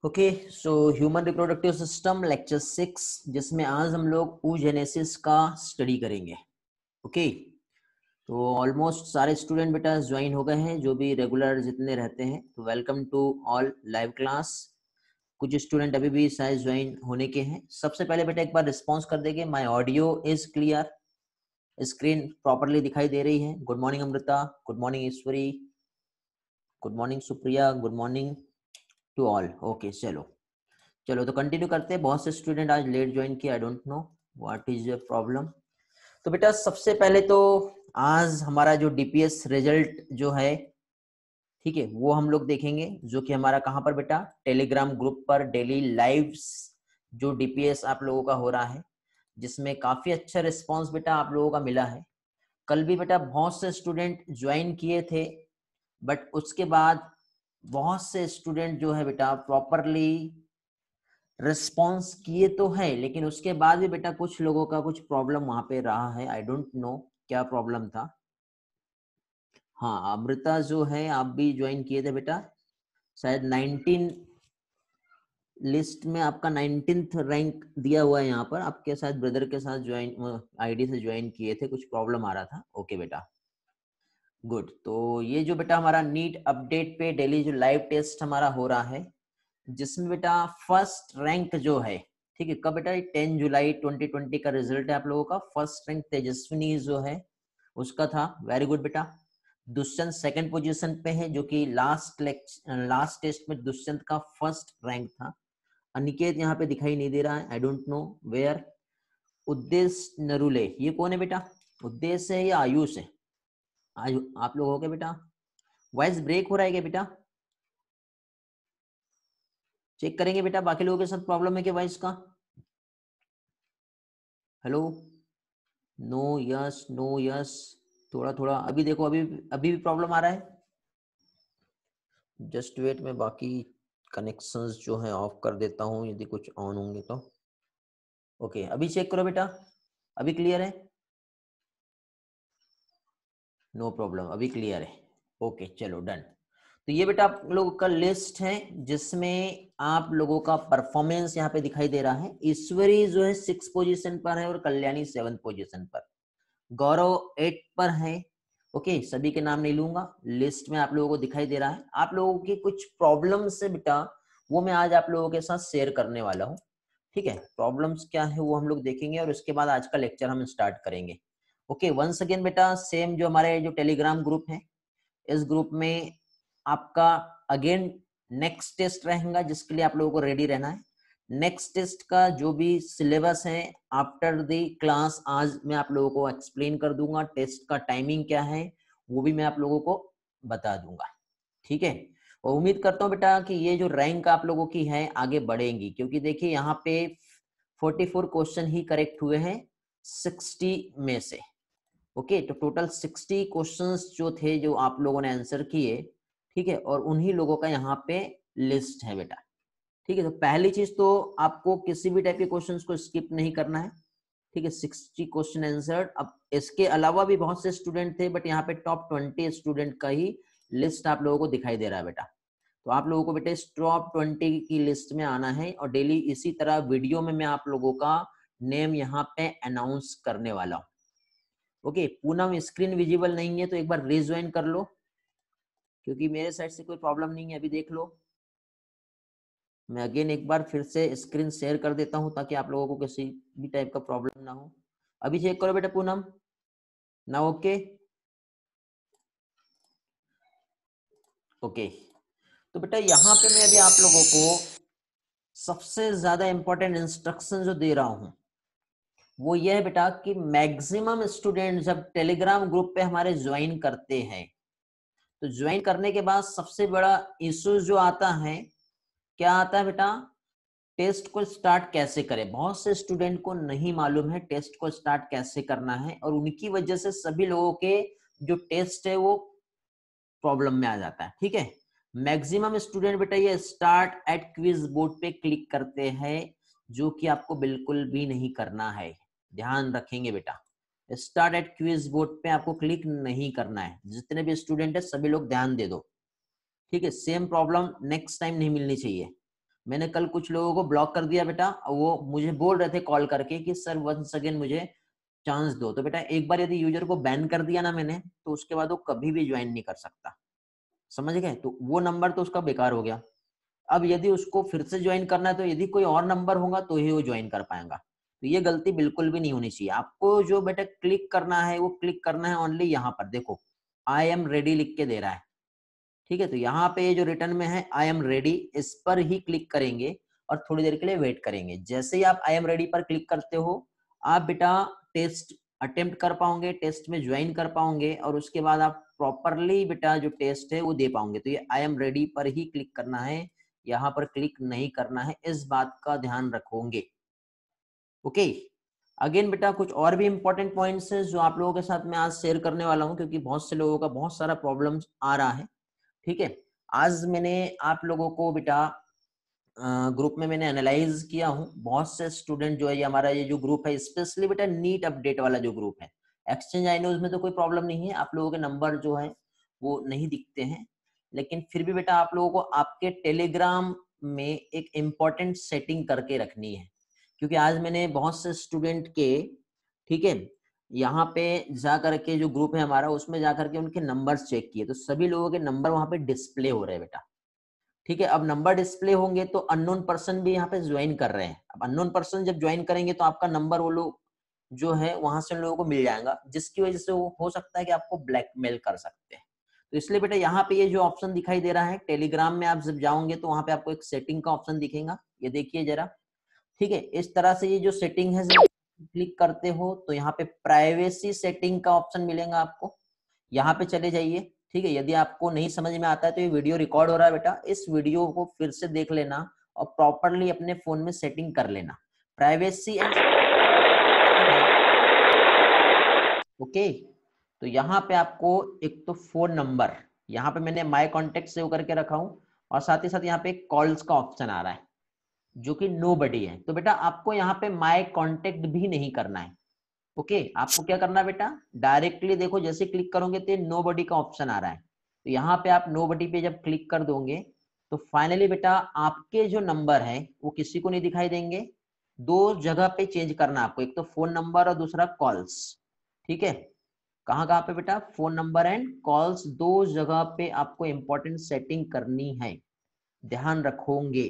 Okay so human reproductive system lecture 6 जिसमें आज हम लोग oogenesis का स्टडी करेंगे। ओके तो ऑलमोस्ट सारे स्टूडेंट बेटा ज्वाइन हो गए हैं जो भी रेगुलर जितने रहते हैं, तो welcome to all live class. कुछ स्टूडेंट अभी भी शायद ज्वाइन होने के हैं। सबसे पहले बेटा एक बार रिस्पॉन्स कर देंगे, my audio is clear, screen properly दिखाई दे रही है। Good morning Amrita, good morning Ishwari, good morning Supriya, good morning to all. Okay चलो तो कंटिन्यू करते हैं। बहुत से स्टूडेंट आज लेट ज्वाइन किया, I don't know what is your problem. तो बेटा सबसे पहले तो आज हमारा जो डीपीएस रिजल्ट जो है, ठीक है, वो हम लोग देखेंगे, जो कि हमारा कहाँ पर बेटा, टेलीग्राम ग्रुप पर डेली लाइव्स जो डीपीएस आप लोगों का हो रहा है, जिसमें काफी अच्छा रिस्पॉन्स बेटा आप लोगों का मिला है। कल भी बेटा बहुत से स्टूडेंट ज्वाइन किए थे, बट उसके बाद बहुत से स्टूडेंट जो है बेटा प्रॉपरली रिस्पॉन्स किए तो है, लेकिन उसके बाद भी बेटा कुछ लोगों का कुछ प्रॉब्लम वहां पे रहा है। आई डोंट नो क्या प्रॉब्लम था। हाँ अमृता जो है आप भी ज्वाइन किए थे बेटा, शायद 19 लिस्ट में आपका 19th रैंक दिया हुआ है यहाँ पर। आपके साथ ब्रदर के साथ ज्वाइन आईडी से ज्वाइन किए थे, कुछ प्रॉब्लम आ रहा था। ओके बेटा गुड। तो ये जो बेटा हमारा नीट अपडेट पे डेली जो लाइव टेस्ट हमारा हो रहा है, जिसमें बेटा फर्स्ट रैंक जो है, ठीक है, कब बेटा, 10 जुलाई 2020 का रिजल्ट है आप लोगों का। फर्स्ट रैंक तेजस्विनी जो है उसका था। वेरी गुड बेटा। दुष्यंत सेकंड पोजीशन पे है, जो कि लास्ट टेस्ट में दुष्यंत का फर्स्ट रैंक था। अनिकेत यहाँ पे दिखाई नहीं दे रहा है, आई डोंट नो वेयर। उद्देश्य नरुले, ये कौन है बेटा? उद्देश्य है या आयुष है? आप लोग हो गए बेटा? वॉइस ब्रेक हो रहा है क्या बेटा? चेक करेंगे बेटा, बाकी लोगों के साथ प्रॉब्लम है क्या वॉइस का? Hello, no yes no yes, थोड़ा थोड़ा अभी देखो, अभी भी प्रॉब्लम आ रहा है। जस्ट वेट, मैं बाकी कनेक्शंस जो है ऑफ कर देता हूँ, यदि कुछ ऑन होंगे तो। ओके अभी चेक करो बेटा, अभी क्लियर है? नो प्रॉब्लम, अभी क्लियर है। ओके चलो डन। तो ये बेटा आप लोगों का लिस्ट है, जिसमें आप लोगों का परफॉर्मेंस यहाँ पे दिखाई दे रहा है। ईश्वरी जो है 6 पोजीशन पर है और कल्याणी 7 पोजीशन पर, गौरव 8 पर है। ओके सभी के नाम नहीं लूंगा, लिस्ट में आप लोगों को दिखाई दे रहा है। आप लोगों की कुछ प्रॉब्लम्स है बेटा, वो मैं आज आप लोगों के साथ शेयर करने वाला हूँ। ठीक है, प्रॉब्लम्स क्या है वो हम लोग देखेंगे और उसके बाद आज का लेक्चर हम स्टार्ट करेंगे। ओके वंस अगेन बेटा, सेम जो हमारे जो टेलीग्राम ग्रुप है, इस ग्रुप में आपका अगेन नेक्स्ट टेस्ट रहेगा, जिसके लिए आप लोगों को रेडी रहना है। नेक्स्ट टेस्ट का जो भी सिलेबस है आफ्टर द क्लास आज मैं आप लोगों को एक्सप्लेन कर दूंगा। टेस्ट का टाइमिंग क्या है वो भी मैं आप लोगों को बता दूंगा। ठीक है, और उम्मीद करता हूँ बेटा कि ये जो रैंक आप लोगों की है आगे बढ़ेंगी, क्योंकि देखिए यहाँ पे 44 क्वेश्चन ही करेक्ट हुए हैं 60 में से। ओके तो टोटल 60 क्वेश्चंस जो थे जो आप लोगों ने आंसर किए, ठीक है, और उन्हीं लोगों का यहाँ पे लिस्ट है बेटा। ठीक है, तो पहली चीज तो आपको किसी भी टाइप के क्वेश्चंस को स्किप नहीं करना है। ठीक है, 60 क्वेश्चन आंसर्ड। अब इसके अलावा भी बहुत से स्टूडेंट थे, बट यहाँ पे टॉप 20 स्टूडेंट का ही लिस्ट आप लोगों को दिखाई दे रहा है बेटा। तो आप लोगों को बेटा इस टॉप 20 की लिस्ट में आना है, और डेली इसी तरह वीडियो में मैं आप लोगों का नेम यहाँ पे अनाउंस करने वाला हूँ। ओके पूनम स्क्रीन विजिबल नहीं है तो एक बार रिज्वाइन कर लो, क्योंकि मेरे साइड से कोई प्रॉब्लम नहीं है। अभी देख लो, मैं अगेन एक बार फिर से स्क्रीन शेयर कर देता हूं ताकि आप लोगों को किसी भी टाइप का प्रॉब्लम ना हो। अभी चेक करो बेटा पूनम ना। ओके ओके तो बेटा यहाँ पे मैं अभी आप लोगों को सबसे ज्यादा इंपॉर्टेंट इंस्ट्रक्शन जो दे रहा हूं वो ये है बेटा कि मैक्सिमम स्टूडेंट जब टेलीग्राम ग्रुप पे हमारे ज्वाइन करते हैं, तो ज्वाइन करने के बाद सबसे बड़ा इश्यू जो आता है, क्या आता है बेटा? टेस्ट को स्टार्ट कैसे करें। बहुत से स्टूडेंट को नहीं मालूम है टेस्ट को स्टार्ट कैसे करना है, और उनकी वजह से सभी लोगों के जो टेस्ट है वो प्रॉब्लम में आ जाता है। ठीक है, मैक्सिमम स्टूडेंट बेटा ये स्टार्ट एट क्विज बोर्ड पे क्लिक करते हैं, जो कि आपको बिल्कुल भी नहीं करना है। ध्यान रखेंगे बेटा, स्टार्ट एट क्विज बोर्ड पे आपको क्लिक नहीं करना है। जितने भी स्टूडेंट है सभी लोग ध्यान दे दो। ठीक है, सेम प्रॉब्लम नेक्स्ट टाइम नहीं मिलनी चाहिए। मैंने कल कुछ लोगों को ब्लॉक कर दिया बेटा, वो मुझे बोल रहे थे कॉल करके कि सर वंस अगेन मुझे चांस दो। तो बेटा एक बार यदि यूजर को बैन कर दिया ना मैंने, तो उसके बाद वो कभी भी ज्वाइन नहीं कर सकता, समझ गए? तो वो नंबर तो उसका बेकार हो गया। अब यदि उसको फिर से ज्वाइन करना है तो यदि कोई और नंबर होगा तो ही वो ज्वाइन कर पाएगा। तो ये गलती बिल्कुल भी नहीं होनी चाहिए। आपको जो बेटा क्लिक करना है वो क्लिक करना है ओनली यहाँ पर, देखो आई एम रेडी लिख के दे रहा है, ठीक है? तो यहाँ पे ये जो रिटर्न में है आई एम रेडी, इस पर ही क्लिक करेंगे और थोड़ी देर के लिए वेट करेंगे। जैसे ही आप आई एम रेडी पर क्लिक करते हो, आप बेटा टेस्ट अटेम्प्ट कर पाओगे, टेस्ट में ज्वाइन कर पाओगे और उसके बाद आप प्रॉपरली बेटा जो टेस्ट है वो दे पाओगे। तो ये आई एम रेडी पर ही क्लिक करना है, यहाँ पर क्लिक नहीं करना है, इस बात का ध्यान रखोगे। ओके, अगेन बेटा कुछ और भी इंपॉर्टेंट पॉइंट्स हैं जो आप लोगों के साथ मैं आज शेयर करने वाला हूँ, क्योंकि बहुत से लोगों का बहुत सारा प्रॉब्लम्स आ रहा है, ठीक है? आज मैंने आप लोगों को बेटा ग्रुप में मैंने एनालाइज किया हूँ, बहुत से स्टूडेंट जो है, ये हमारा ये जो ग्रुप है स्पेशली बेटा नीट अपडेट वाला जो ग्रुप है, एक्सचेंज आईनोज में तो कोई प्रॉब्लम नहीं है, आप लोगों के नंबर जो है वो नहीं दिखते हैं, लेकिन फिर भी बेटा आप लोगों को आपके टेलीग्राम में एक इम्पॉर्टेंट सेटिंग करके रखनी है, क्योंकि आज मैंने बहुत से स्टूडेंट के, ठीक है, यहाँ पे जा करके जो ग्रुप है हमारा उसमें जा करके उनके नंबर्स चेक किए, तो सभी लोगों के नंबर वहां पे डिस्प्ले हो रहे हैं बेटा, ठीक है? अब नंबर डिस्प्ले होंगे तो अननोन पर्सन भी यहाँ पे ज्वाइन कर रहे हैं। अब अननोन पर्सन जब ज्वाइन करेंगे तो आपका नंबर वो लोग जो है वहां से उन लोगों को मिल जाएगा, जिसकी वजह से वो हो सकता है कि आपको ब्लैकमेल कर सकते हैं। तो इसलिए बेटा यहाँ पे ये जो ऑप्शन दिखाई दे रहा है टेलीग्राम में, आप जब जाओगे तो वहां पे आपको एक सेटिंग का ऑप्शन दिखेगा, ये देखिए जरा, ठीक है? इस तरह से ये जो सेटिंग है जब क्लिक करते हो तो यहाँ पे प्राइवेसी सेटिंग का ऑप्शन मिलेगा आपको, यहाँ पे चले जाइए, ठीक है? यदि आपको नहीं समझ में आता है तो ये वीडियो रिकॉर्ड हो रहा है बेटा, इस वीडियो को फिर से देख लेना और प्रॉपरली अपने फोन में सेटिंग कर लेना, प्राइवेसी एंड ओके। तो यहाँ पे आपको एक तो फोन नंबर, यहाँ पे मैंने माय कॉन्टेक्ट सेव करके रखा हूँ और साथ ही साथ यहाँ पे कॉल्स का ऑप्शन आ रहा है जो कि नोबडी है, तो बेटा आपको यहाँ पे माय कॉन्टेक्ट भी नहीं करना है। ओके, आपको क्या करना है बेटा, डायरेक्टली देखो जैसे क्लिक करोगे तो नोबडी का ऑप्शन आ रहा है, तो यहाँ पे आप नोबडी पे जब क्लिक कर दोगे तो फाइनली बेटा आपके जो नंबर है वो किसी को नहीं दिखाई देंगे। दो जगह पे चेंज करना आपको, एक तो फोन नंबर और दूसरा कॉल्स, ठीक है? कहाँ कहाँ पे बेटा, फोन नंबर एंड कॉल्स, दो जगह पे आपको इंपॉर्टेंट सेटिंग करनी है, ध्यान रखोगे,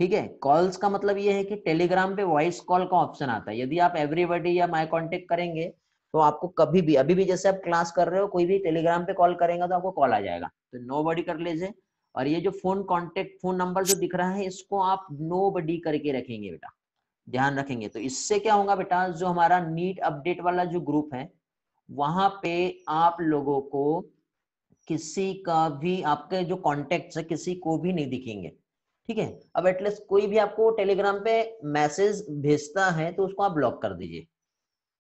ठीक है? कॉल्स का मतलब ये है कि टेलीग्राम पे वॉइस कॉल का ऑप्शन आता है, यदि आप एवरीबॉडी या माय कांटेक्ट करेंगे तो आपको कभी भी, अभी भी जैसे आप क्लास कर रहे हो, कोई भी टेलीग्राम पे कॉल करेगा तो आपको कॉल आ जाएगा, तो नोबडी कर लीजिए। और ये जो फोन कांटेक्ट फोन नंबर जो दिख रहा है इसको आप नोबडी करके रखेंगे बेटा, ध्यान रखेंगे। तो इससे क्या होगा बेटा, जो हमारा नीट अपडेट वाला जो ग्रुप है वहां पे आप लोगों को किसी का भी, आपके जो कॉन्टेक्ट है किसी को भी नहीं दिखेंगे, ठीक है? अब एटलीस्ट कोई भी आपको टेलीग्राम पे मैसेज भेजता है तो उसको आप ब्लॉक कर दीजिए,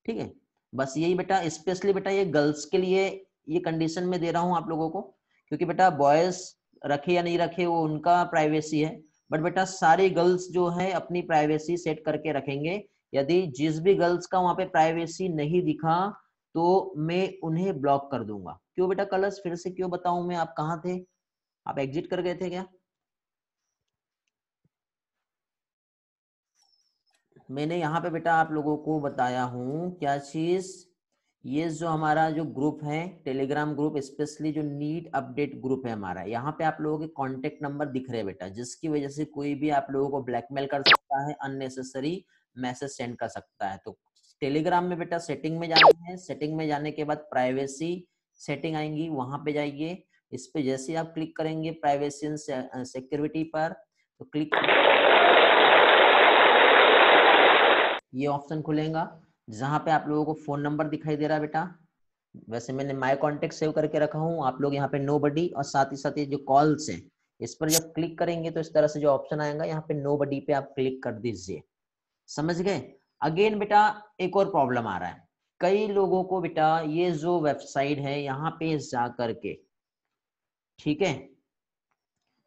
ठीक है? बस यही बेटा, स्पेशली बेटा ये गर्ल्स के लिए ये कंडीशन में दे रहा हूं आप लोगों को, क्योंकि बेटा बॉयज रखे या नहीं रखे वो उनका प्राइवेसी है, बट बेटा सारी गर्ल्स जो है अपनी प्राइवेसी सेट करके रखेंगे। यदि जिस भी गर्ल्स का वहां पे प्राइवेसी नहीं दिखा तो मैं उन्हें ब्लॉक कर दूंगा। क्यों बेटा कलर्स, फिर से क्यों बताऊं मैं, आप कहाँ थे, आप एग्जिट कर गए थे क्या? मैंने यहाँ पे बेटा आप लोगों को बताया हूँ क्या चीज, ये जो हमारा जो ग्रुप है टेलीग्राम ग्रुप, स्पेशली जो नीट अपडेट ग्रुप है हमारा, यहाँ पे आप लोगों के कांटेक्ट नंबर दिख रहे हैं बेटा, जिसकी वजह से कोई भी आप लोगों को ब्लैकमेल कर सकता है, अननेसेसरी मैसेज सेंड कर सकता है। तो टेलीग्राम में बेटा सेटिंग में जाना है, सेटिंग में जाने के बाद प्राइवेसी सेटिंग आएंगी, वहां पे जाइए, इस पे जैसे आप क्लिक करेंगे प्राइवेसी एंड सिक्योरिटी पर, तो क्लिक ये ऑप्शन खुलेगा जहां पे आप लोगों को फोन नंबर दिखाई दे रहा है बेटा, वैसे मैंने माय कांटेक्ट सेव करके रखा हूं, आप लोग यहाँ पे नोबडी, और साथ ही साथ ये जो कॉल्स हैं इस पर जब क्लिक करेंगे तो इस तरह से जो ऑप्शन आएगा यहाँ पे नोबडी पे आप क्लिक कर दीजिए, समझ गए? अगेन बेटा एक और प्रॉब्लम आ रहा है, कई लोगों को बेटा ये जो वेबसाइट है यहाँ पे जा करके, ठीक है,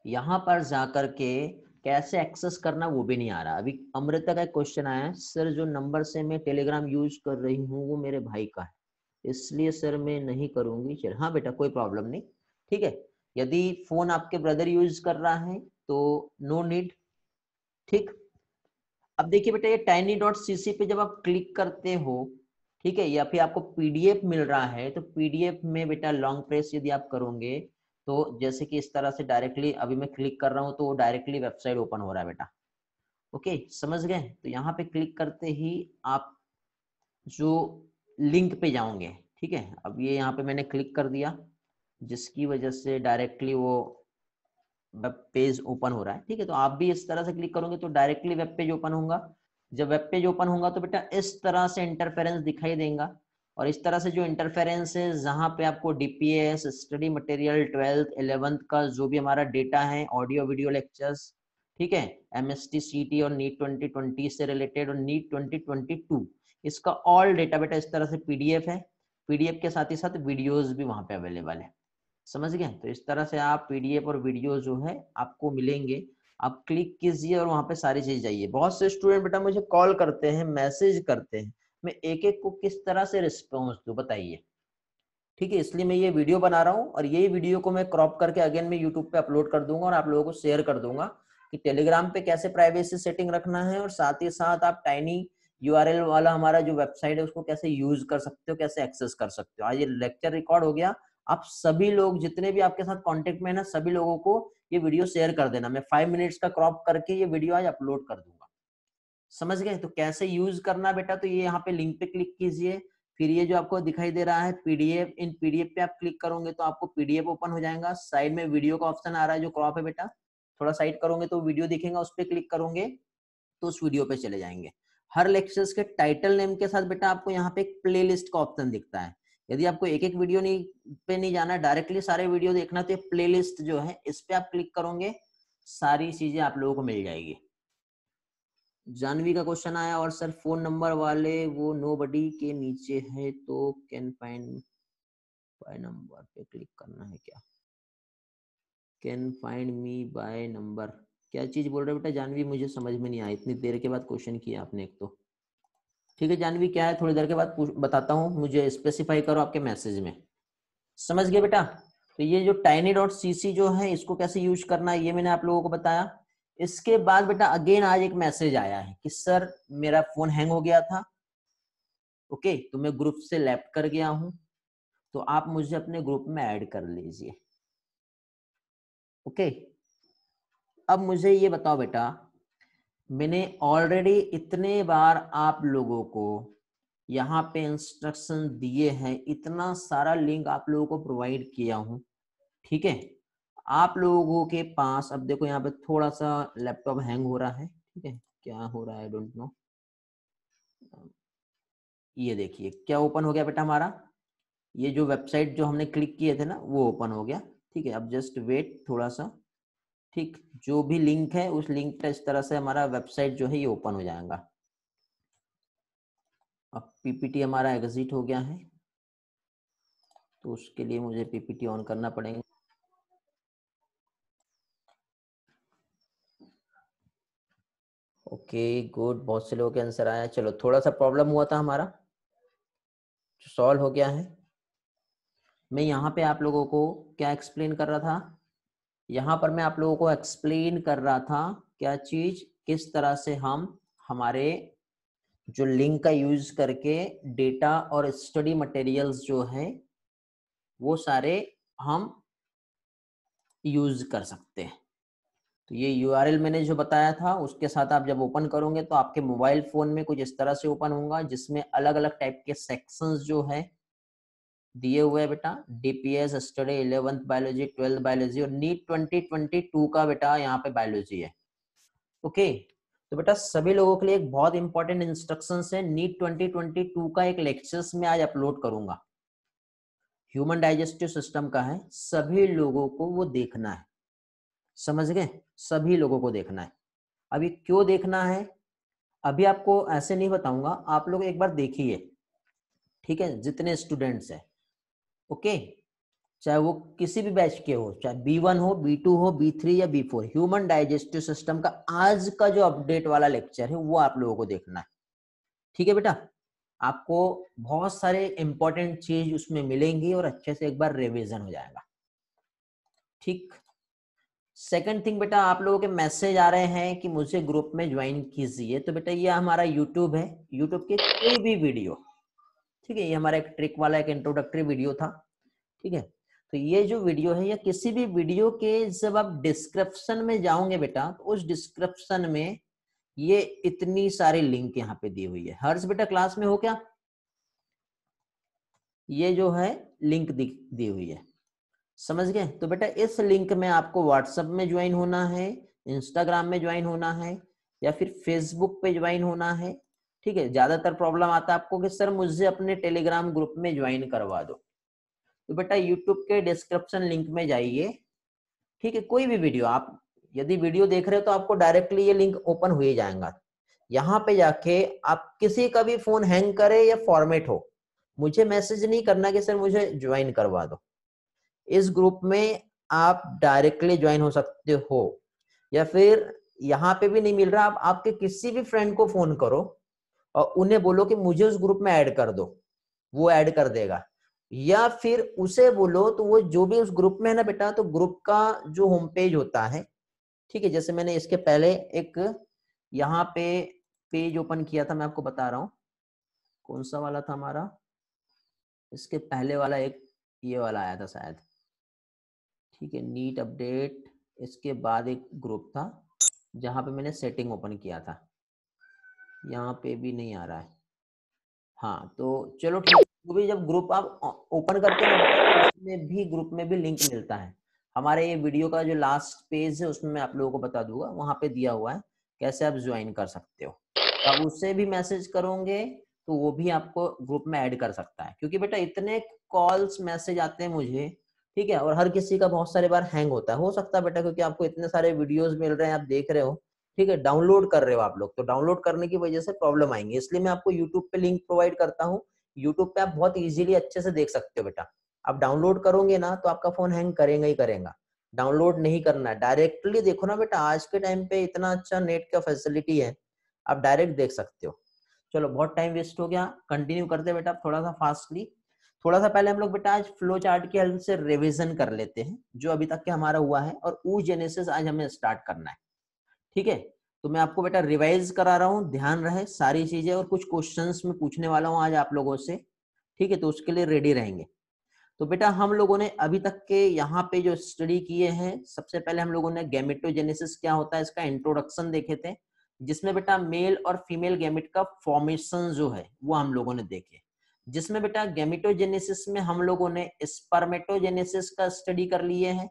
यहाँ पर जाकर के कैसे एक्सेस करना वो भी नहीं आ रहा। अभी अमृता का एक क्वेश्चन आया है, सर जो नंबर से मैं टेलीग्राम यूज कर रही हूँ वो मेरे भाई का है, इसलिए सर मैं नहीं करूंगी। चल हाँ बेटा कोई प्रॉब्लम नहीं, ठीक है? यदि फोन आपके ब्रदर यूज कर रहा है तो नो नीड, ठीक, अब देखिए बेटा ये tiny.cc पे जब आप क्लिक करते हो, ठीक है, या फिर आपको पीडीएफ मिल रहा है, तो पीडीएफ में बेटा लॉन्ग प्रेस यदि आप करोगे तो जैसे कि इस तरह से डायरेक्टली अभी मैं क्लिक कर रहा हूं तो डायरेक्टली वेबसाइट ओपन हो रहा है बेटा। ओके, समझ गए? तो यहाँ पे क्लिक करते ही आप जो लिंक पे जाओगे, ठीक है, अब ये यहाँ पे मैंने क्लिक कर दिया जिसकी वजह से डायरेक्टली वो वेब पेज ओपन हो रहा है। ठीक है, तो आप भी इस तरह से क्लिक करोगे तो डायरेक्टली वेब पेज ओपन होगा। जब वेब पेज ओपन होगा तो बेटा इस तरह से इंटरफेरेंस दिखाई देगा, और इस तरह से जो इंटरफेरेंस है जहां पे आपको DPS, study material, 12th 11th का जो भी हमारा डेटा है, ऑडियो वीडियो लेक्चर्स, ठीक है, एमएसटी सीटी और नीट 2020 से रिलेटेड और नीट 2022, इसका ऑल डेटा बेटा इस तरह से पीडीएफ है। पीडीएफ के साथ ही साथ वीडियोस भी वहां पे अवेलेबल है। समझ गए? तो इस तरह से आप पीडीएफ और वीडियो जो है आपको मिलेंगे, आप क्लिक कीजिए और वहां पे सारी चीज जाइए। बहुत से स्टूडेंट बेटा मुझे कॉल करते हैं, मैसेज करते हैं, मैं एक एक को किस तरह से रिस्पॉन्स दूं बताइए। ठीक है, इसलिए मैं ये वीडियो बना रहा हूँ और यही वीडियो को मैं क्रॉप करके अगेन मैं यूट्यूब पे अपलोड कर दूंगा और आप लोगों को शेयर कर दूंगा कि टेलीग्राम पे कैसे प्राइवेसी सेटिंग रखना है, और साथ ही साथ आप टाइनी यूआरएल वाला हमारा जो वेबसाइट है उसको कैसे यूज कर सकते हो, कैसे एक्सेस कर सकते हो। आज ये लेक्चर रिकॉर्ड हो गया, आप सभी लोग जितने भी आपके साथ कांटेक्ट में है ना, सभी लोगों को ये वीडियो शेयर कर देना। मैं 5 मिनट्स का क्रॉप करके ये वीडियो आज अपलोड कर दूंगा। समझ गए? तो कैसे यूज करना बेटा, तो ये यहाँ पे लिंक पे क्लिक कीजिए, फिर ये जो आपको दिखाई दे रहा है पीडीएफ, इन पीडीएफ पे आप क्लिक करोगे तो आपको पीडीएफ ओपन हो जाएगा। साइड में वीडियो का ऑप्शन आ रहा है जो क्रॉप है बेटा, थोड़ा साइड करोगे तो वीडियो दिखेगा, उस पर क्लिक करोगे तो उस वीडियो पे चले जाएंगे। हर लेक्चर्स के टाइटल नेम के साथ बेटा आपको यहाँ पे एक प्लेलिस्ट का ऑप्शन दिखता है। यदि आपको एक एक वीडियो नहीं जाना, डायरेक्टली सारे वीडियो देखना, तो प्लेलिस्ट जो है इस पे आप क्लिक करोगे, सारी चीजें आप लोगों को मिल जाएगी। जानवी का क्वेश्चन आया, और सर फोन नंबर वाले वो नोबडी के नीचे है तो कैन फाइंड बाय नंबर पे क्लिक करना है क्या? Can find me by number, क्या चीज बोल रहे हो बेटा जानवी? मुझे समझ में नहीं आया, इतनी देर के बाद क्वेश्चन किया आपने एक तो। ठीक है जानवी, क्या है थोड़ी देर के बाद बताता हूँ, मुझे स्पेसिफाई करो आपके मैसेज में। समझ गए बेटा? तो ये जो tiny.cc जो है इसको कैसे यूज करना है ये मैंने आप लोगों को बताया। इसके बाद बेटा अगेन आज एक मैसेज आया है कि सर मेरा फोन हैंग हो गया था, ओके, तो मैं ग्रुप से लेफ्ट कर गया हूं, तो आप मुझे अपने ग्रुप में ऐड कर लीजिए। ओके, अब मुझे ये बताओ बेटा, मैंने ऑलरेडी इतने बार आप लोगों को यहाँ पे इंस्ट्रक्शन दिए हैं, इतना सारा लिंक आप लोगों को प्रोवाइड किया हूं, ठीक है, आप लोगों के पास अब देखो यहाँ पे थोड़ा सा लैपटॉप हैंग हो रहा है, ठीक है, क्या हो रहा है आई डोंट नो। ये देखिए क्या ओपन हो गया बेटा हमारा, ये जो वेबसाइट जो हमने क्लिक किए थे ना वो ओपन हो गया। ठीक है, अब जस्ट वेट थोड़ा सा, ठीक, जो भी लिंक है उस लिंक पे इस तरह से हमारा वेबसाइट जो है ये ओपन हो जाएगा। अब पीपीटी हमारा एग्जिट हो गया है, तो उसके लिए मुझे पीपीटी ऑन करना पड़ेगा। ओके गुड, बहुत से लोगों के आंसर आया। चलो थोड़ा सा प्रॉब्लम हुआ था हमारा, सॉल्व हो गया है। मैं यहाँ पे आप लोगों को क्या एक्सप्लेन कर रहा था, यहाँ पर मैं आप लोगों को एक्सप्लेन कर रहा था क्या चीज, किस तरह से हम हमारे जो लिंक का यूज करके डेटा और स्टडी मटेरियल्स जो है वो सारे हम यूज कर सकते हैं। तो ये यूआरएल मैंने जो बताया था उसके साथ आप जब ओपन करोगे तो आपके मोबाइल फोन में कुछ इस तरह से ओपन होगा, जिसमें अलग अलग टाइप के सेक्शंस जो है दिए हुए हैं बेटा, DPS, study 11th biology, 12th biology और नीट 2022 का बेटा यहाँ पे बायोलॉजी है। ओके, तो बेटा सभी लोगों के लिए एक बहुत इंपॉर्टेंट इंस्ट्रक्शंस है, नीट 2022 का एक लेक्चर्स में आज अपलोड करूंगा, ह्यूमन डाइजेस्टिव सिस्टम का है, सभी लोगों को वो देखना है। समझ गए? सभी लोगों को देखना है। अभी क्यों देखना है अभी आपको ऐसे नहीं बताऊंगा, आप लोग एक बार देखिए, ठीक है, जितने स्टूडेंट्स हैं, ओके, चाहे वो किसी भी बैच के हो, चाहे B1 हो, B2 हो, B3 या B4, ह्यूमन डाइजेस्टिव सिस्टम का आज का जो अपडेट वाला लेक्चर है वो आप लोगों को देखना है। ठीक है बेटा, आपको बहुत सारे इंपॉर्टेंट चीज उसमें मिलेंगी और अच्छे से एक बार रिवीजन हो जाएगा। ठीक, सेकंड थिंग बेटा, आप लोगों के मैसेज आ रहे हैं कि मुझे ग्रुप में ज्वाइन कीजिए, तो बेटा ये हमारा यूट्यूब है, यूट्यूब के कोई भी वीडियो, ठीक है, ये हमारा एक ट्रिक वाला एक इंट्रोडक्टरी वीडियो था, ठीक है। तो ये जो वीडियो है या किसी भी वीडियो के जब आप डिस्क्रिप्शन में जाओगे बेटा, तो उस डिस्क्रिप्शन में ये इतनी सारी लिंक यहाँ पे दी हुई है। हर्ष बेटा क्लास में हो क्या? ये जो है लिंक दी हुई है, समझ गए? तो बेटा इस लिंक में आपको व्हाट्सएप में ज्वाइन होना है, इंस्टाग्राम में ज्वाइन होना है, या फिर फेसबुक पे ज्वाइन होना है, ठीक है। ज्यादातर प्रॉब्लम आता है आपको कि सर मुझे अपने टेलीग्राम ग्रुप में ज्वाइन करवा दो, तो बेटा यूट्यूब के डिस्क्रिप्शन लिंक में जाइए, ठीक है। कोई भी वीडियो आप यदि वीडियो देख रहे हो तो आपको डायरेक्टली ये लिंक ओपन हो ही जाएगा। यहाँ पे जाके आप किसी का भी फोन हैंग करे या फॉर्मेट हो, मुझे मैसेज नहीं करना कि सर मुझे ज्वाइन करवा दो। इस ग्रुप में आप डायरेक्टली ज्वाइन हो सकते हो, या फिर यहाँ पे भी नहीं मिल रहा, आप आपके किसी भी फ्रेंड को फोन करो और उन्हें बोलो कि मुझे उस ग्रुप में ऐड कर दो, वो ऐड कर देगा। या फिर उसे बोलो तो वो जो भी उस ग्रुप में है ना बेटा, तो ग्रुप का जो होम पेज होता है, ठीक है, जैसे मैंने इसके पहले एक यहाँ पे पेज ओपन किया था, मैं आपको बता रहा हूँ कौन सा वाला था हमारा, इसके पहले वाला एक ये वाला आया था शायद, ठीक है, नीट अपडेट। इसके बाद एक ग्रुप था जहाँ पे मैंने सेटिंग ओपन किया था, यहाँ पे भी नहीं आ रहा है। हाँ तो चलो ठीक है, वो भी जब ग्रुप आप ओपन करते हो तो उसमें भी ग्रुप में भी लिंक मिलता है। हमारे ये वीडियो का जो लास्ट पेज है उसमें मैं आप लोगों को बता दूंगा, वहां पे दिया हुआ है कैसे आप ज्वाइन कर सकते हो। अब उससे भी मैसेज करोगे तो वो भी आपको ग्रुप में ऐड कर सकता है, क्योंकि बेटा इतने कॉल्स मैसेज आते हैं मुझे, ठीक है, और हर किसी का बहुत सारे बार हैंग होता है, हो सकता है बेटा क्योंकि आपको इतने सारे वीडियोस मिल रहे हैं, आप देख रहे हो, ठीक है, डाउनलोड कर रहे हो आप लोग, तो डाउनलोड करने की वजह से प्रॉब्लम आएंगी, इसलिए मैं आपको यूट्यूब पे लिंक प्रोवाइड करता हूँ। यूट्यूब पे आप बहुत इजीली अच्छे से देख सकते हो बेटा। आप डाउनलोड करोगे ना तो आपका फोन हैंग करेगा ही करेगा, डाउनलोड नहीं करना है, डायरेक्टली देखो ना बेटा, आज के टाइम पे इतना अच्छा नेट का फैसिलिटी है, आप डायरेक्ट देख सकते हो। चलो बहुत टाइम वेस्ट हो गया, कंटिन्यू करते बेटा थोड़ा सा फास्टली। थोड़ा सा पहले हम लोग बेटा आज फ्लो चार्ट की हेल्प से रिवीजन कर लेते हैं जो अभी तक के हमारा हुआ है, और oogenesis आज हमें स्टार्ट करना है, ठीक है। तो मैं आपको बेटा रिवाइज करा रहा हूँ, ध्यान रहे सारी चीजें, और कुछ क्वेश्चंस में पूछने वाला हूँ आज आप लोगों से, ठीक है, तो उसके लिए रेडी रहेंगे। तो बेटा हम लोगों ने अभी तक के यहाँ पे जो स्टडी किए हैं, सबसे पहले हम लोगों ने गैमेटोजेनेसिस क्या होता है इसका इंट्रोडक्शन देखे थे, जिसमें बेटा मेल और फीमेल गैमेट का फॉर्मेशन जो है वो हम लोगों ने देखे, जिसमें बेटा गैमेटोजेनेसिस में हम लोगों ने स्पर्मेटोजेनेसिस का स्टडी कर लिए हैं।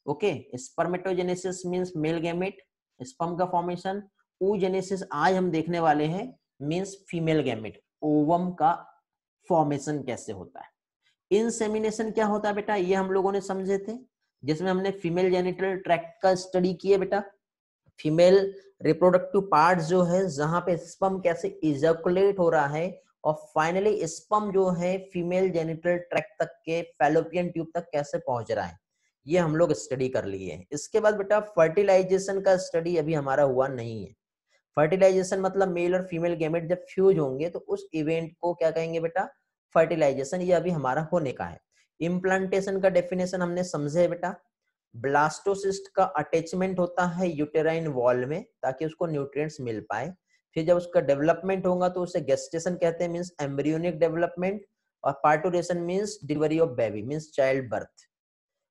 Okay, spermatogenesis means male gamete, sperm का फॉर्मेशन। oogenesis आज हम देखने वाले हैं मींस फीमेल गैमेट, ओवम का फॉर्मेशन कैसे होता है। इंसेमिनेशन क्या होता है बेटा, ये हम लोगों ने समझे थे, जिसमें हमने फीमेल जेनिटल ट्रैक्ट का स्टडी किया बेटा, फीमेल रिप्रोडक्टिव पार्ट जो है जहां पे स्पर्म कैसे इजैकुलेट हो रहा है, और फाइनली स्पर्म जो है फीमेल जेनिटल ट्रैक्ट तक के फैलोपियन ट्यूब तक कैसे पहुंच रहा है, ये हम लोग स्टडी कर लिए हैं। इसके बाद बेटा फर्टिलाइजेशन का स्टडी अभी हमारा हुआ नहीं है। फर्टिलाइजेशन मतलब मेल और फीमेल गैमेट जब फ्यूज होंगे तो उस इवेंट को क्या कहेंगे बेटा, फर्टिलाइजेशन, ये अभी हमारा होने का है। इम्प्लांटेशन का डेफिनेशन हमने समझे बेटा, ब्लास्टोसिस्ट का अटैचमेंट होता है यूटेराइन वॉल में ताकि उसको न्यूट्रिएंट्स मिल पाए, फिर जब उसका डेवलपमेंट होगा तो उसे गेस्टेशन कहते हैं मींस एम्ब्रियोनिक डेवलपमेंट, और parturition means delivery of baby means child birth.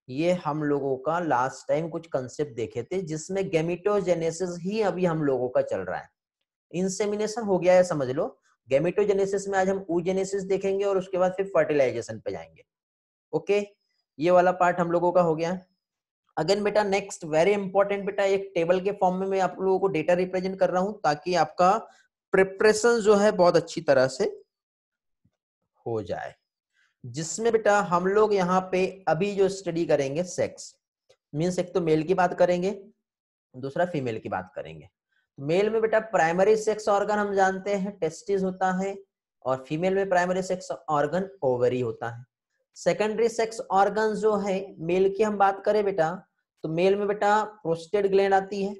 ये हम लोगों का लास्ट टाइम कुछ कंसेप्ट देखे थे जिसमें गैमेटोजेनेसिस ही अभी हम लोगों का चल रहा है। इंसेमिनेशन हो गया है समझ लो, गैमेटोजेनेसिस में आज हम oogenesis देखेंगे और उसके बाद फिर फर्टिलाइजेशन पे जाएंगे। ओके, ये वाला पार्ट हम लोगों का हो गया। अगेन बेटा नेक्स्ट वेरी इंपॉर्टेंट बेटा, एक टेबल के फॉर्म में मैं आप लोगों को डेटा रिप्रेजेंट कर रहा हूं ताकि आपका प्रिपरेशन जो है बहुत अच्छी तरह से हो जाए, जिसमें बेटा हम लोग यहाँ पे अभी जो स्टडी करेंगे सेक्स मीन्स, एक तो मेल की बात करेंगे, दूसरा फीमेल की बात करेंगे। मेल में बेटा प्राइमरी सेक्स ऑर्गन हम जानते हैं टेस्टिस होता है, और फीमेल में प्राइमरी सेक्स ऑर्गन ओवरी होता है। सेकेंडरी सेक्स ऑर्गन जो है मेल की हम बात करें बेटा, तो मेल में बेटा प्रोस्टेट ग्लैंड आती है,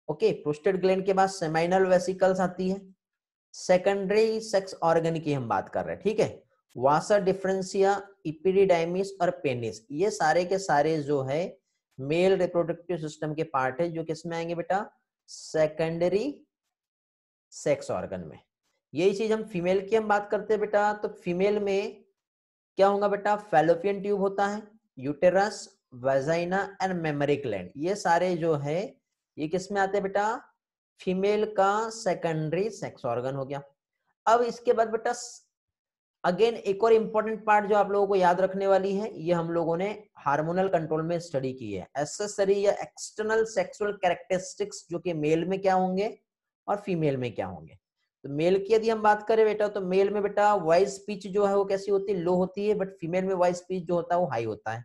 ओके, प्रोस्टेट ग्लैंड के बाद सेमाइनल वेसिकल्स आती है। सेकेंडरी सेक्स ऑर्गन की हम बात कर रहे हैं, ठीक है, वासा डिफरेंशिया, इपिडिडाइमिस और पेनिस, ये सारे के सारे जो है मेल रिप्रोडक्टिव सिस्टम के पार्ट है जो किसमें आएंगे बेटा, सेकेंडरी सेक्स ऑर्गन में। यही चीज हम फीमेल की हम बात करते हैं बेटा, तो फीमेल में क्या होगा बेटा, फैलोपियन ट्यूब होता है, uterus, vagina and mammary gland, ये सारे जो है ये किस में आते हैं बेटा, फीमेल का सेकेंडरी सेक्स ऑर्गन हो गया। अब इसके बाद बेटा अगेन एक और इंपॉर्टेंट पार्ट जो आप लोगों को याद रखने वाली है, ये हम लोगों ने हार्मोनल कंट्रोल में स्टडी की है, एक्सेसरी या एक्सटर्नल सेक्सुअल कैरेक्टरिस्टिक्स जो कि मेल में क्या होंगे और फीमेल में क्या होंगे। तो मेल की यदि हम बात करें बेटा, तो मेल में बेटा वॉइस पिच जो है वो कैसी होती है, लो होती है, बट फीमेल में वॉइस पिच जो होता है वो हाई होता है।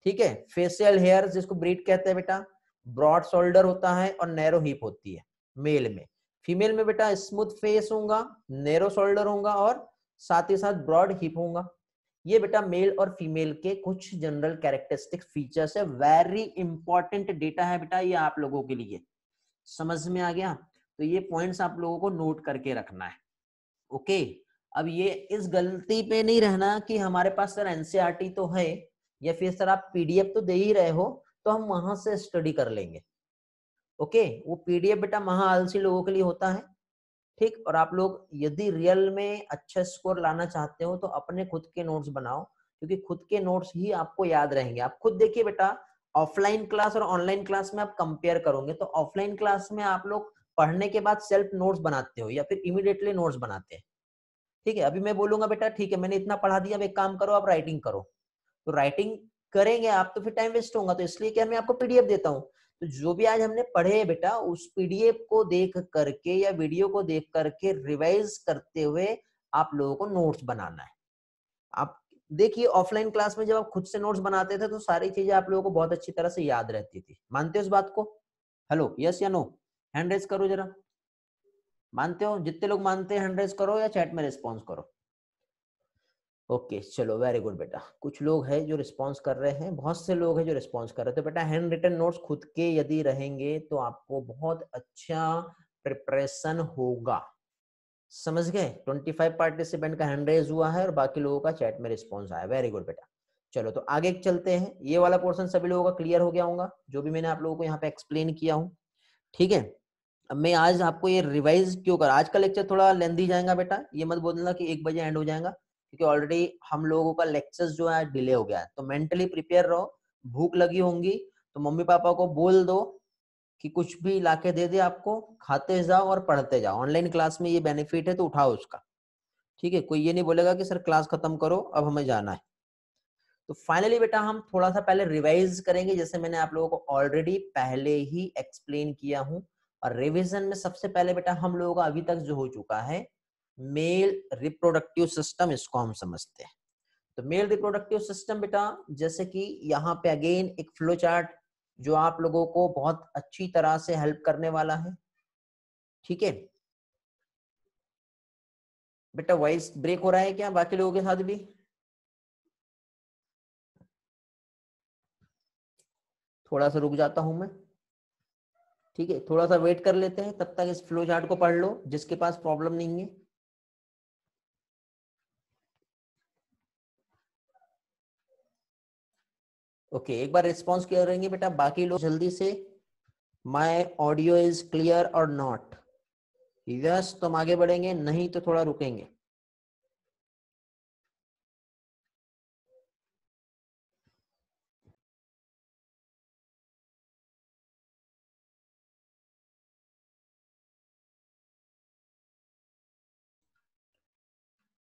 ठीक है, फेशियल हेयर जिसको ब्रीड कहते हैं बेटा, ब्रॉड शोल्डर होता है और नैरो हिप होती है मेल में। फीमेल में बेटा स्मूथ फेस होगा, नैरो शोल्डर होगा और साथ ही साथ ब्रॉड हिप होगा। ये बेटा मेल और फीमेल के कुछ जनरल कैरेक्टरिस्टिक फीचर्स है, वेरी इंपॉर्टेंट डेटा है बेटा ये आप लोगों के लिए। समझ में आ गया? तो ये पॉइंट्स आप लोगों को नोट करके रखना है। ओके, अब ये इस गलती पे नहीं रहना कि हमारे पास सर एनसीईआरटी तो है या फिर सर आप पीडीएफ तो दे ही रहे हो तो हम वहां से स्टडी कर लेंगे। ओके, वो पीडीएफ बेटा महा आलसी लोगों के लिए होता है। ठीक, और आप लोग यदि रियल में अच्छा स्कोर लाना चाहते हो तो अपने खुद के नोट्स बनाओ, क्योंकि खुद के नोट्स ही आपको याद रहेंगे। आप खुद देखिए बेटा, ऑफलाइन क्लास और ऑनलाइन क्लास में आप कंपेयर करोगे तो ऑफलाइन क्लास में आप लोग पढ़ने के बाद सेल्फ नोट्स बनाते हो या फिर इमीडिएटली नोट्स बनाते हैं। ठीक है, अभी मैं बोलूंगा बेटा ठीक है मैंने इतना पढ़ा दिया, अब एक काम करो आप राइटिंग करो, तो राइटिंग करेंगे आप तो फिर टाइम वेस्ट होगा, तो इसलिए क्या मैं आपको पीडीएफ देता हूँ। तो जो भी आज हमने पढ़े बेटा उस पीडीएफ को देख करके या वीडियो को देख करके रिवाइज करते हुए आप लोगों को नोट्स बनाना है। आप देखिए ऑफलाइन क्लास में जब आप खुद से नोट्स बनाते थे तो सारी चीजें आप लोगों को बहुत अच्छी तरह से याद रहती थी। मानते हो इस बात को? हेलो, यस या नो? हैंड रेज करो जरा, मानते हो? जितने लोग मानते हैं हैंड रेज करो या चैट में रिस्पॉन्स करो। ओके चलो वेरी गुड बेटा, कुछ लोग हैं जो रिस्पॉन्स कर रहे हैं, बहुत से लोग हैं जो रिस्पॉन्स कर रहे हैं। तो बेटा हैंड रिटन नोट्स खुद के यदि रहेंगे तो आपको बहुत अच्छा प्रिपरेशन होगा। समझ गए? 25 पार्टिसिपेंट का हैंड रेज हुआ है और बाकी लोगों का चैट में रिस्पॉन्स आया। वेरी गुड बेटा, चलो तो आगे चलते हैं। ये वाला पोर्शन सभी लोगों का क्लियर हो गया होगा जो भी मैंने आप लोगों को यहाँ पे एक्सप्लेन किया हूँ। ठीक है, अब मैं आज आपको ये रिवाइज क्यों कर, आज का लेक्चर थोड़ा लेंथी जाएगा बेटा, ये मत बोलना कि 1 बजे एंड हो जाएगा, क्योंकि ऑलरेडी हम लोगों का लेक्चर जो है डिले हो गया है। तो मेंटली प्रिपेयर रहो, भूख लगी होंगी तो मम्मी पापा को बोल दो कि कुछ भी लाके दे दे आपको, खाते जाओ और पढ़ते जाओ। ऑनलाइन क्लास में ये बेनिफिट है तो उठाओ उसका। ठीक है, कोई ये नहीं बोलेगा कि सर क्लास खत्म करो अब हमें जाना है। तो फाइनली बेटा हम थोड़ा सा पहले रिवाइज करेंगे, जैसे मैंने आप लोगों को ऑलरेडी पहले ही एक्सप्लेन किया हूं। और रिवीजन में सबसे पहले बेटा हम लोगों का अभी तक जो हो चुका है मेल रिप्रोडक्टिव सिस्टम, इसको हम समझते हैं। तो मेल रिप्रोडक्टिव सिस्टम बेटा, जैसे कि यहाँ पे अगेन एक फ्लो चार्ट जो आप लोगों को बहुत अच्छी तरह से हेल्प करने वाला है। ठीक है बेटा, वॉइस ब्रेक हो रहा है क्या बाकी लोगों के साथ भी? थोड़ा सा रुक जाता हूं मैं। ठीक है, थोड़ा सा वेट कर लेते हैं, तब तक इस फ्लो चार्ट को पढ़ लो जिसके पास प्रॉब्लम नहीं है। ओके, एक बार रिस्पॉन्स करेंगे बेटा बाकी लोग जल्दी से। माय ऑडियो इज क्लियर और नॉट? यस तो हम आगे बढ़ेंगे, नहीं तो थोड़ा रुकेंगे।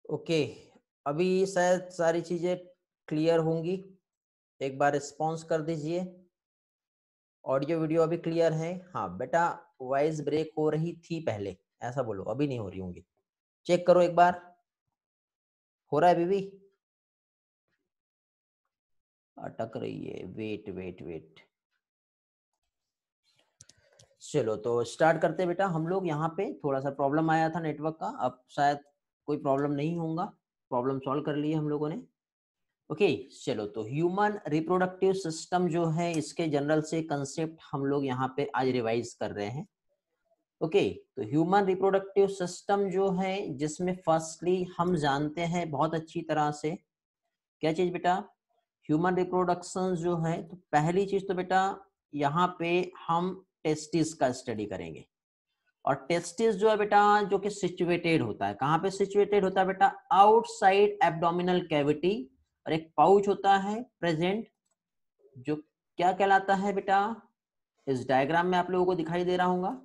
ओके, अभी शायद सारी चीजें क्लियर होंगी। एक बार रिस्पॉन्स कर दीजिए। ऑडियो वीडियो अभी क्लियर है? हाँ बेटा, वॉइस ब्रेक हो रही थी पहले, ऐसा बोलो, अभी नहीं हो रही होंगी। चेक करो एक बार, हो रहा है अभी भी? अटक रही है, वेट वेट वेट। चलो तो स्टार्ट करते हैं बेटा हम लोग। यहाँ पे थोड़ा सा प्रॉब्लम आया था नेटवर्क का, अब शायद कोई प्रॉब्लम नहीं होगा, प्रॉब्लम सॉल्व कर ली है हम लोगों ने। ओके चलो, तो ह्यूमन रिप्रोडक्टिव सिस्टम जो है इसके जनरल से कंसेप्ट हम लोग यहाँ पे आज रिवाइज कर रहे हैं। ओके, तो ह्यूमन रिप्रोडक्टिव सिस्टम जो है जिसमें फर्स्टली हम जानते हैं बहुत अच्छी तरह से क्या चीज बेटा, ह्यूमन रिप्रोडक्शन जो है, तो पहली चीज तो बेटा यहाँ पे हम टेस्टिस का स्टडी करेंगे। और टेस्टिस जो है बेटा, जो कि सिचुएटेड होता है, कहाँ पे सिचुएटेड होता है बेटा, आउटसाइड एब्डोमिनल कैविटी। और एक पाउच होता है प्रेजेंट, जो क्या कहलाता है बेटा, इस डायग्राम में आप लोगों को दिखाई दे रहा होगा।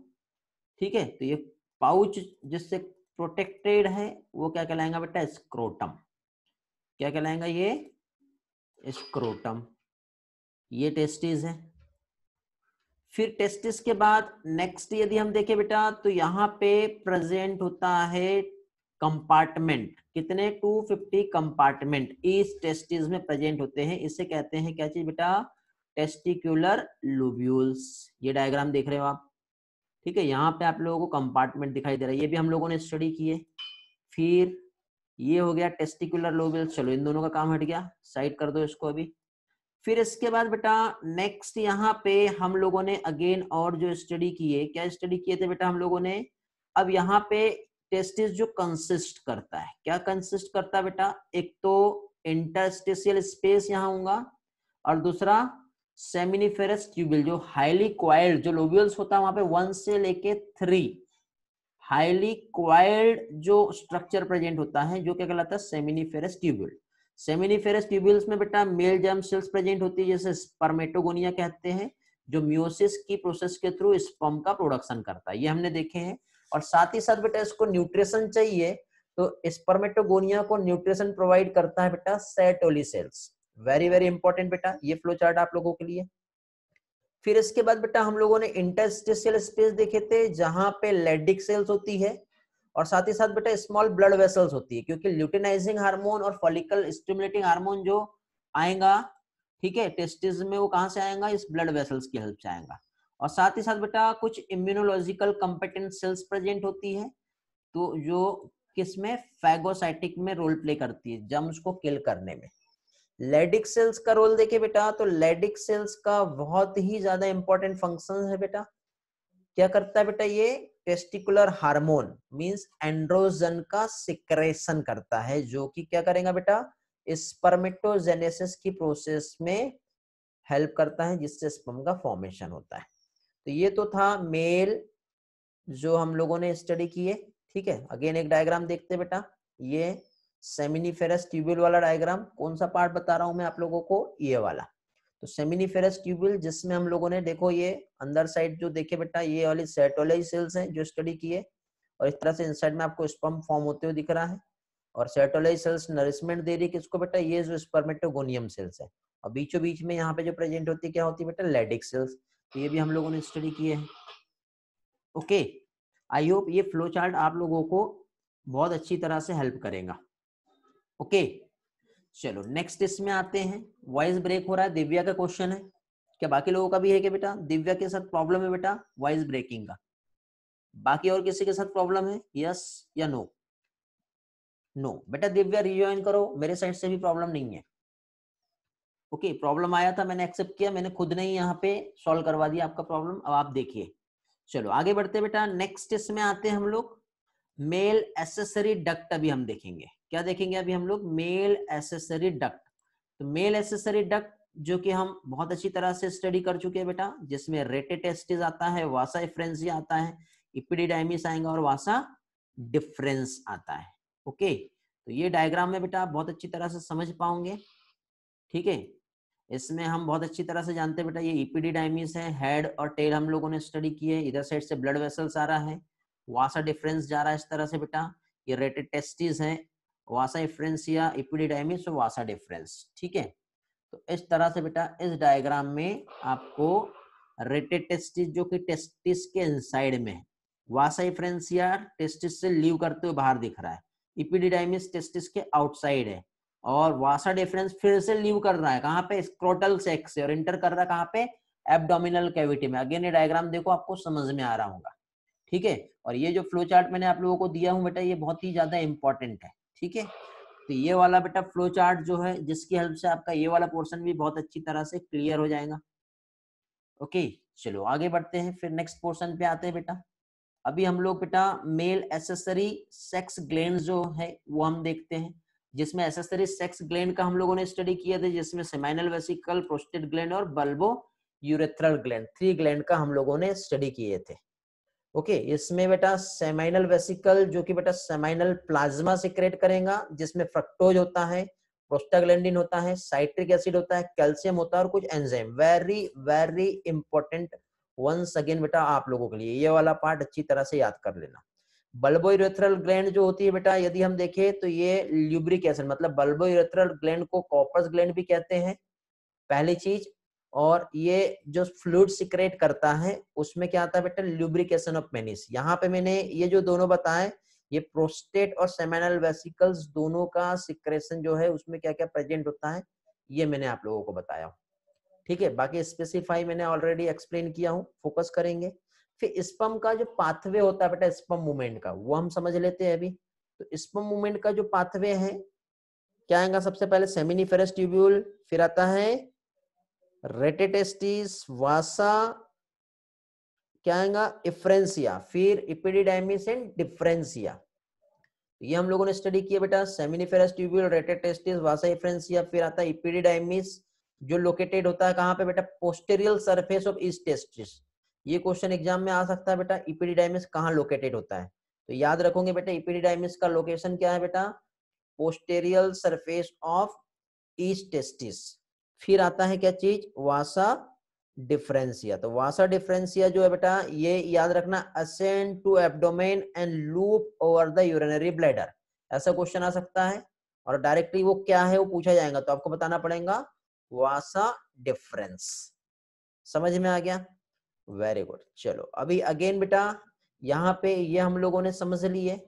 ठीक है, तो ये पाउच जिससे प्रोटेक्टेड है वो क्या कहलाएगा बेटा, स्क्रोटम। क्या कहलाएगा ये, स्क्रोटम। ये टेस्टिस है। फिर टेस्टिस के बाद नेक्स्ट यदि हम देखें बेटा, तो यहाँ पे प्रेजेंट होता है कंपार्टमेंट। कितने, 250 कंपार्टमेंट इस टेस्टिस में प्रेजेंट होते हैं। इसे कहते हैं क्या चीज बेटा, टेस्टिकुलर लोब्यूल्स। ये डायग्राम देख रहे हो आप। ठीक है, यहाँ पे आप लोगों को कंपार्टमेंट दिखाई दे रहा है, ये भी हम लोगों ने स्टडी किए। फिर ये हो गया टेस्टिकुलर लोब्यूल्स। चलो इन दोनों का काम हट गया, साइड कर दो इसको अभी। फिर इसके बाद बेटा नेक्स्ट यहाँ पे हम लोगों ने अगेन और जो स्टडी किए, क्या स्टडी किए थे बेटा हम लोगों ने, अब यहाँ पे टेस्टिस जो कंसिस्ट करता है, क्या कंसिस्ट करता है बेटा, एक तो इंटरस्टिशियल स्पेस यहाँ होगा, और दूसरा सेमिनिफेरस ट्यूबुल, जो हाईली क्वाइल्ड जो लोब्यूल्स होता है वहां पे 1 से लेके 3 हाईली क्वाइल्ड जो स्ट्रक्चर प्रेजेंट होता है, जो क्या कहलाता है, सेमिनिफेरस ट्यूबुल। सेमिनिफेरस ट्यूबुल्स में बेटा मेल जर्म सेल्स प्रेजेंट होती है, जैसे स्पर्मेटोगोनिया कहते हैं, जो मियोसिस की प्रोसेस के थ्रू स्पर्म का प्रोडक्शन करता है, ये हमने देखे हैं। और साथ ही साथ बेटा इसको न्यूट्रिशन चाहिए, तो स्पर्मेटोगोनिया को न्यूट्रिशन प्रोवाइड करता है बेटा Sertoli cells. Very very important बेटा ये फ्लो चार्ट आप लोगों के लिए। फिर इसके बाद बेटा हम लोगों ने इंटरस्टिशियल स्पेस देखे थे, जहां पे लेडिक सेल्स होती है, और साथ ही साथ बेटा स्मॉल ब्लड वेसल्स होती है, क्योंकि ल्यूटिनाइजिंग हार्मोन और फॉलिकल स्टिमुलेटिंग हार्मोन जो आएगा, ठीक है, टेस्टिस में, वो कहां से आएगा, इस ब्लड वेसल्स की हेल्प से आएगा। और साथ ही साथ बेटा कुछ इम्यूनोलॉजिकल कंपेटेंट सेल्स प्रेजेंट होती है, तो जो किसमें, फैगोसाइटिक में रोल प्ले करती है, जर्म्स को किल करने में। लेडिक सेल्स का रोल देखे बेटा, तो लेडिक सेल्स का बहुत ही ज्यादा इंपॉर्टेंट फंक्शन है बेटा। क्या करता है बेटा, ये टेस्टिकुलर हार्मोन मींस एंड्रोजन का सिक्रेशन करता है, जो कि क्या करेगा बेटा, स्पर्मेटोजेनेसिस की प्रोसेस में हेल्प करता है, जिससे स्पर्म का फॉर्मेशन होता है। तो ये तो था मेल जो हम लोगों ने स्टडी किए। ठीक है, अगेन एक डायग्राम देखते हैं बेटा, ये सेमिनिफेरस ट्यूब्यूल वाला डायग्राम। कौन सा पार्ट बता रहा हूं मैं आप लोगों को, ये वाला। तो सेमिनिफेरस ट्यूब्यूल, जिसमें हम लोगों ने देखो ये अंदर साइड जो देखे बेटा, ये वाली सेटोलेज सेल्स हैं जो स्टडी किए, और इस तरह से इनसाइड में आपको स्पर्म फॉर्म होते हुए दिख रहा है। और सेटोलेज सेल्स नरिशमेंट दे रही है किसको बेटा, ये जो स्पर्मेटोगोनियम सेल्स है। और बीचों बीच में यहाँ पे जो प्रेजेंट होती है, क्या होती है बेटा, लेडिक सेल्स। तो ये भी हम लोगों ने स्टडी किए हैं। ओके, आई होप ये फ्लो चार्ट आप लोगों को बहुत अच्छी तरह से हेल्प करेगा। ओके, चलो नेक्स्ट इसमें आते हैं। वॉइस ब्रेक हो रहा है, दिव्या का क्वेश्चन है, क्या बाकी लोगों का भी है क्या बेटा, दिव्या के साथ प्रॉब्लम है बेटा वॉइस ब्रेकिंग का, बाकी और किसी के साथ प्रॉब्लम है, यस या नो? नो बेटा, दिव्या रिजॉइन करो, मेरे साइड से भी प्रॉब्लम नहीं है। ओके, प्रॉब्लम आया था, मैंने एक्सेप्ट किया, मैंने खुद ने ही यहाँ पे सॉल्व करवा दिया आपका प्रॉब्लम। अब आप देखिए, चलो आगे बढ़ते बेटा, नेक्स्ट इसमें आते हैं हम लोग मेल एसेसरी डक्ट। अभी हम देखेंगे, क्या देखेंगे अभी हम लोग, मेल एसेसरी डक्ट। तो मेल एसेसरी डक्ट जो कि हम बहुत अच्छी तरह से स्टडी कर चुके हैं बेटा, जिसमें रेटेटेस्टिस आता है, वासा एफ्रेंसिया आता है, इपिडिडाइमिस आएगा, और वासा डिफरेंस आता है। ओके, तो ये डायग्राम में बेटा आप बहुत अच्छी तरह से समझ पाओगे। ठीक है, इसमें हम बहुत अच्छी तरह से जानते हैं बेटा, ये इपिडिडाइमिस है, हेड और टेल हम लोगों ने स्टडी की है, इधर साइड से ब्लड वेसल्स आ रहा है, वासा डिफरेंस जा रहा है इस तरह से बेटा, ये रेटेटेस्टिस है, वासा एफ्रेंसिया, इपिडिडाइमिस और वासा डिफरेंस। ठीक है, तो इस तरह से बेटा इस डायग्राम में आपको रेटेटेस्टिस जो कि टेस्टिस के इनसाइड में है, वासा एफ्रेंसिया टेस्टिस से लीव करते हुए बाहर दिख रहा है, इपिडिडाइमिस टेस्टिस के आउटसाइड है, और वासा डिफरेंस फिर से लीव कर रहा है कहाँ पे, स्क्रोटल सेक्स से, और इंटर कर रहा है कहाँ पे, एब्डोमिनल कैविटी में। अगेन ये डायग्राम देखो, आपको समझ में आ रहा होगा। ठीक है, और ये जो फ्लो चार्ट मैंने आप लोगों को दिया हूं बेटा, ये बहुत ही ज्यादा इंपॉर्टेंट है। ठीक है, तो ये वाला बेटा फ्लो चार्ट जो है, जिसकी हेल्प से आपका ये वाला पोर्शन भी बहुत अच्छी तरह से क्लियर हो जाएगा। ओके, चलो आगे बढ़ते हैं, फिर नेक्स्ट पोर्शन पे आते हैं बेटा। अभी हम लोग बेटा मेल एसेसरी सेक्स ग्लैंड जो है वो हम देखते हैं। जिसमें एसेसरी सेक्स ग्लैंड का हम लोगों ने स्टडी किया था, जिसमें सेमाइनल वेसिकल, प्रोस्टेट ग्लैंड और बल्बो यूरेथ्रल ग्लैंड, 3 ग्लैंड का हम लोगों ने स्टडी किए थे। ओके, इसमें बेटा सेमाइनल वेसिकल जो कि बेटा सेमाइनल प्लाज्मा सिक्रेट करेगा, जिसमें फ्रक्टोज होता है, प्रोस्टाग्लैंडिन होता है, साइट्रिक एसिड होता है, कैल्शियम होता है और कुछ enzyme. Very very important once again बेटा आप लोगों के लिए, ये वाला पार्ट अच्छी तरह से याद कर लेना। बल्बोयूरेथ्रल ग्लैंड जो होती है बेटा, यदि हम देखें तो ये ल्यूब्रिक एसिड, मतलब बल्बोयूरेथ्रल ग्लैंड को कॉपर्स ग्लैंड भी कहते हैं, पहली चीज। और ये जो फ्लूइड सिक्रेट करता है उसमें क्या आता है बेटा, ल्यूब्रिकेशन ऑफ पेनिस। यहाँ पे मैंने ये जो दोनों बताए, ये प्रोस्टेट और सेमिनल वेसिकल्स दोनों का सिक्रेशन जो है उसमें क्या क्या प्रेजेंट होता है, ये मैंने आप लोगों को बताया। ठीक है, बाकी स्पेसिफाई मैंने ऑलरेडी एक्सप्लेन किया हूँ, फोकस करेंगे। फिर स्पर्म का जो पाथवे होता है बेटा, स्पर्म मूवमेंट का, वो हम समझ लेते हैं अभी। तो स्पर्म मूवमेंट का जो पाथवे है क्या आएगा, सबसे पहले सेमिनिफेरस ट्यूब्यूल, फिर आता है रेटेटेस्टिस, वासा, क्या आएगा इफ्रेंसिया, फिर इपिडिडाइमिस एंड डिफरेंसिया। ये हम लोगों ने स्टडी किया बेटा, सेमिनिफेरस ट्यूब्यूल, रेटेटेस्टिस, वासा, इफ्रेंसिया, फिर आता है इपिडिडाइमिस जो लोकेटेड होता है कहाँ पे बेटा, पोस्टेरियल सरफेस ऑफ ईस्ट टेस्टिस। ये क्वेश्चन एग्जाम में आ सकता है बेटा, इपिडिडाइमिस कहाँ लोकेटेड होता है, तो याद रखोगे बेटा इपिडिडाइमिस का लोकेशन क्या है बेटा, पोस्टेरियल सरफेस ऑफ ईस्ट टेस्टिस। फिर आता है क्या चीज, वासा डिफरेंसिया। तो वासा डिफरेंसिया जो है बेटा, ये याद रखना, ascend to abdomen and loop over the urinary bladder, ऐसा क्वेश्चन आ सकता है। और डायरेक्टली वो क्या है वो पूछा जाएगा, तो आपको बताना पड़ेगा वासा डिफरेंस। समझ में आ गया, वेरी गुड। चलो अभी अगेन बेटा यहाँ पे ये हम लोगों ने समझ लिए।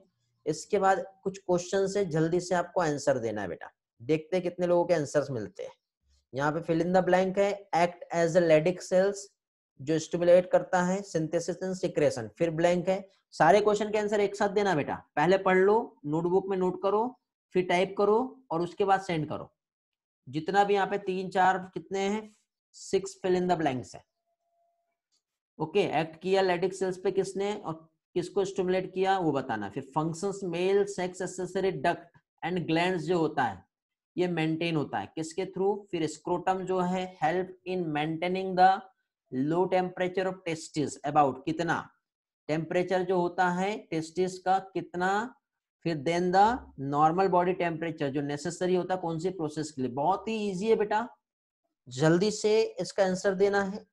इसके बाद कुछ क्वेश्चन से जल्दी से आपको आंसर देना है बेटा, देखते हैं कितने लोगों के आंसर्स मिलते हैं। यहाँ पे फिल इन द ब्लैंक है, act as a Leydig cells जो स्टिमुलेट करता है सिंथेसिस एंड सिक्रेशन, फिर ब्लैंक है। सारे क्वेश्चन के आंसर एक साथ देना बेटा, पहले पढ़ लो, नोटबुक में नोट करो, फिर टाइप करो और उसके बाद सेंड करो। जितना भी यहाँ पे 3 4 कितने हैं, 6 फिल इन द ब्लैंक्स है। ओके, एक्ट किया लेडिक सेल्स पे किसने और किसको स्टिमुलेट किया वो बताना। फिर functions male sex accessory duct and glands जो होता है ये मेंटेन होता है किसके थ्रू, फिर स्क्रोटम जो है help in maintaining the low temperature of testis, about कितना टेम्परेचर जो होता है टेस्टिस का कितना, फिर then the normal body temperature जो नेसेसरी होता है कौन सी प्रोसेस के लिए। बहुत ही इजी है बेटा, जल्दी से इसका आंसर देना है।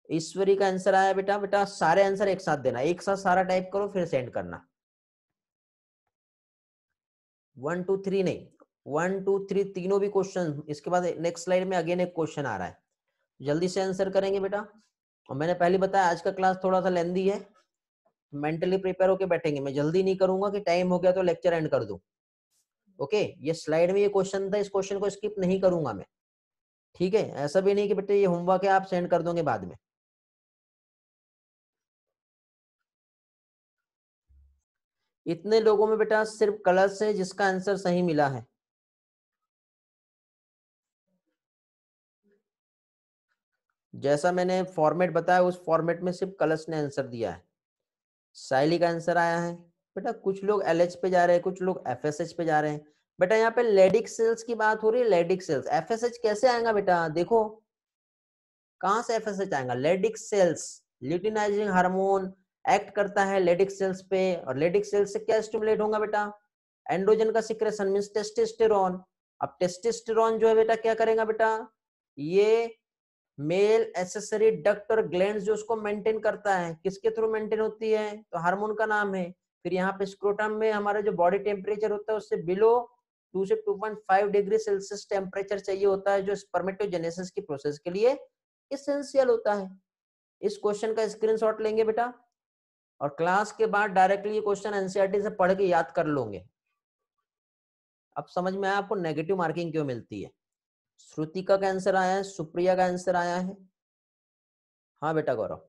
ईश्वरी का आंसर आया बेटा, बेटा सारे आंसर एक साथ देना, एक साथ सारा टाइप करो फिर सेंड करना। 1 2 3 नहीं, 1 2 3 तीनों भी क्वेश्चन। इसके बाद नेक्स्ट स्लाइड में अगेन एक क्वेश्चन आ रहा है, जल्दी से आंसर करेंगे बेटा। और मैंने पहले बताया आज का क्लास थोड़ा सा लेंदी है, मेंटली प्रिपेयर होके बैठेंगे, मैं जल्दी नहीं करूंगा कि टाइम हो गया तो लेक्चर एंड कर दूं। ओके, ये स्लाइड में ये क्वेश्चन था, इस क्वेश्चन को स्किप नहीं करूंगा मैं, ठीक है। ऐसा भी नहीं कि बेटे ये होमवर्क है आप सेंड कर दोगे बाद में। इतने लोगों में बेटा सिर्फ कलर्स है जिसका आंसर सही मिला है। जैसा मैंने फॉर्मेट बताया उस फॉर्मेट में सिर्फ कलर्स ने आंसर दिया है। साइली का आंसर आया है बेटा, कुछ लोग एलएच पे जा रहे हैं, कुछ लोग एफएसएच पे जा रहे हैं। बेटा यहाँ पे लेडिक सेल्स की बात हो रही है, लेडिक सेल्स, एफएसएच कैसे आएगा बेटा, देखो कहां से एफएसएच आएगा, Leydig cells luteinizing hormone act करता है लेडिक सेल्स पे, और लेडिक सेल्स से क्या स्टिमुलेट होगा बेटा, एंड्रोजन का सिक्रेशन मींस टेस्टोस्टेरोन। अब टेस्टोस्टेरोन जो है बेटा क्या करेगा बेटा, ये मेल एसेसरी डक्ट और ग्लैंड्स जो उसको मेंटेन करता है, किसके थ्रू मेंटेन होती है, तो हार्मोन का नाम है। फिर यहाँ पे स्क्रोटम में हमारा जो बॉडी टेम्परेचर होता है उससे बिलो 2 से 2.5 डिग्री सेल्सियस टेम्परेचर चाहिए होता है, जो स्पर्मेटोजेनेसिस की प्रोसेस के लिए इसेंशियल होता है। इस क्वेश्चन का स्क्रीनशॉट लेंगे बेटा और क्लास के बाद डायरेक्टली ये क्वेश्चन एनसीईआरटी से पढ़ के याद कर लोगे। अब समझ में आया आपको नेगेटिव मार्किंग क्यों मिलती है। श्रुतिका का आंसर आया है, सुप्रिया का आंसर आया है, हाँ बेटा गौरव।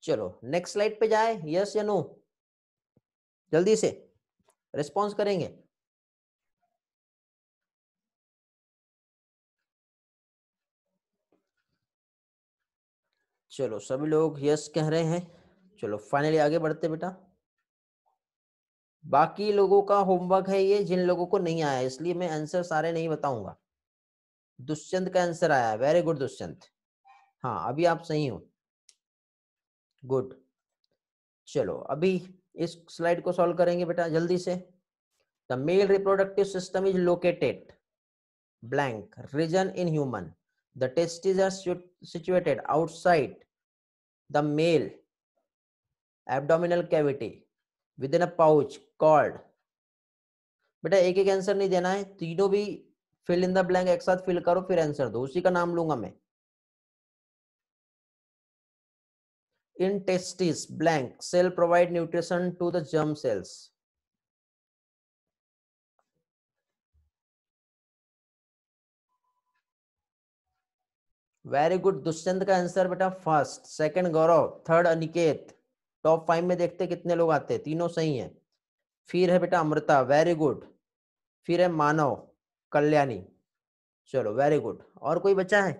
चलो नेक्स्ट स्लाइड पे जाए, यस या नो, जल्दी से रिस्पॉन्स करेंगे। चलो सभी लोग यस कह रहे हैं, चलो फाइनली आगे बढ़ते बेटा। बाकी लोगों का होमवर्क है ये, जिन लोगों को नहीं आया, इसलिए मैं आंसर सारे नहीं बताऊंगा। दुष्यंत का आंसर आया, वेरी गुड दुष्यंत। हाँ अभी आप सही हो, गुड। चलो अभी इस स्लाइड को सॉल्व करेंगे बेटा जल्दी से। The male reproductive system is located blank region in human. The testes are situated outside the male abdominal cavity within a pouch called, बेटा एक एक आंसर नहीं देना है, तीनों भी फिल इन द ब्लैंक एक साथ फिल करो फिर आंसर दो, उसी का नाम लूंगा मैं। In testes blank cell provide nutrition to the germ cells. Very good Dushyant का आंसर बेटा फर्स्ट, सेकंड गौरव, थर्ड अनिकेत। टॉप 5 में देखते कितने लोग आते हैं, तीनों सही हैं। फिर है बेटा अमृता, वेरी गुड। फिर है मानव, कल्याणी। चलो वेरी गुड। और कोई बचा है?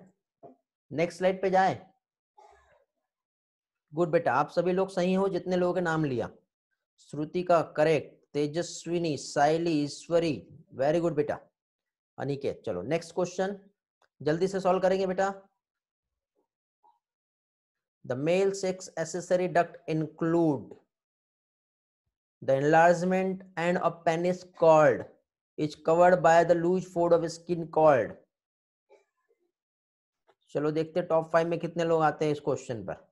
नेक्स्ट स्लाइड पे जाए। गुड बेटा, आप सभी लोग सही हो जितने लोगों के नाम लिया। श्रुतिका करेक्ट, तेजस्विनी, साइली, ईश्वरी, वेरी गुड बेटा। अनिकेत, चलो नेक्स्ट क्वेश्चन जल्दी से सॉल्व करेंगे बेटा। The male sex accessory duct include the enlargement and a penis cord is covered by the loose fold of skin called। चलो देखते टॉप 5 में कितने लोग आते हैं इस क्वेश्चन पर।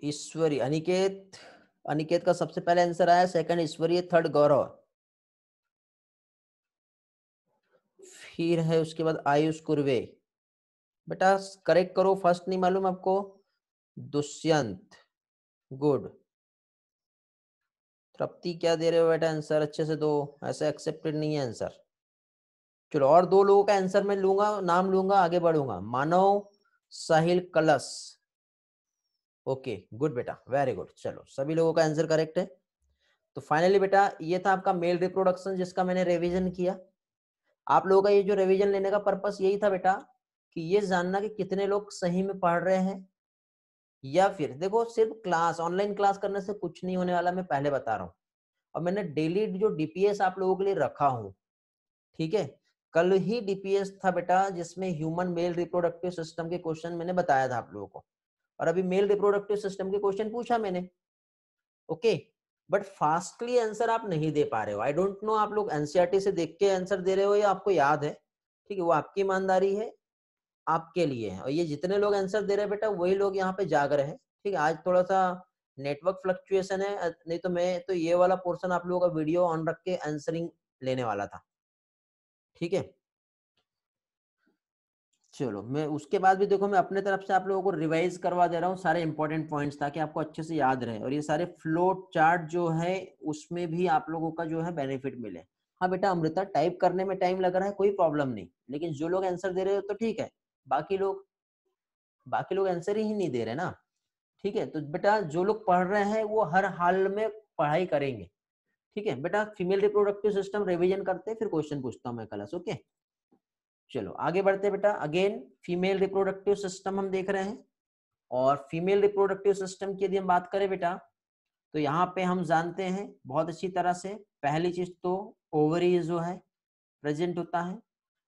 ईश्वरी, अनिकेत, अनिकेत का सबसे पहले आंसर आया, सेकंड ईश्वरी, थर्ड गौरव, फिर है उसके बाद आयुष कुर्वे। बेटा करेक्ट करो, फर्स्ट नहीं मालूम आपको? दुष्यंत, गुड। तृप्ति क्या दे रहे हो बेटा आंसर, अच्छे से दो, ऐसे एक्सेप्टेड नहीं है आंसर। चलो और दो लोगों का आंसर मैं लूंगा, नाम लूंगा, आगे बढ़ूंगा। मानव, साहिल, कलश। ओके गुड बेटा, वेरी गुड। चलो सभी लोगों का आंसर करेक्ट है। तो फाइनली बेटा ये था आपका मेल रिप्रोडक्शन जिसका मैंने रिवीजन किया। आप लोगों का ये जो रिवीजन लेने का पर्पस यही था बेटा कि ये जानना कि कितने लोग सही में पढ़ रहे हैं, या फिर देखो सिर्फ क्लास, ऑनलाइन क्लास करने से कुछ नहीं होने वाला, मैं पहले बता रहा हूँ। और मैंने डेली जो डीपीएस आप लोगों के लिए रखा हूँ, ठीक है। कल ही डीपीएस था बेटा जिसमें ह्यूमन मेल रिप्रोडक्टिव सिस्टम के क्वेश्चन मैंने बताया था आप लोगों को, और अभी मेल रिप्रोडक्टिव सिस्टम के क्वेश्चन पूछा मैंने, ओके। बट फास्टली आंसर आप नहीं दे पा रहे हो, आई डोंट नो आप लोग एनसीईआरटी से देख के आंसर दे रहे हो या आपको याद है, ठीक है, वो आपकी ईमानदारी है, आपके लिए है। और ये जितने लोग आंसर दे रहे हैं बेटा वही लोग यहाँ पे जाग रहे हैं, ठीक है। आज थोड़ा सा नेटवर्क फ्लक्चुएशन है, नहीं तो मैं तो ये वाला पोर्शन आप लोगों का वीडियो ऑन रख के आंसरिंग लेने वाला था, ठीक है। चलो मैं उसके बाद भी देखो मैं अपने तरफ से आप लोगों को रिवाइज करवा दे रहा हूँ सारे इंपॉर्टेंट पॉइंट्स, ताकि आपको अच्छे से याद रहे, और ये सारे फ्लो चार्ट जो है उसमें भी आप लोगों का जो है बेनिफिट मिले। हाँ बेटा अमृता, टाइप करने में टाइम लग रहा है, कोई प्रॉब्लम नहीं, लेकिन जो लोग आंसर दे रहे हो तो ठीक है, बाकी लोग आंसर ही नहीं दे रहे ना, ठीक है। तो बेटा जो लोग पढ़ रहे हैं वो हर हाल में पढ़ाई करेंगे, ठीक है बेटा। फीमेल रिप्रोडक्टिव सिस्टम रिवीजन करते हैं, फिर क्वेश्चन पूछता हूँ मैं कलश, ओके। चलो आगे बढ़ते बेटा, अगेन फीमेल रिप्रोडक्टिव सिस्टम हम देख रहे हैं, और फीमेल रिप्रोडक्टिव सिस्टम की यदि हम बात करें बेटा, तो यहाँ पे हम जानते हैं बहुत अच्छी तरह से, पहली चीज तो ओवरीज जो है प्रेजेंट होता है,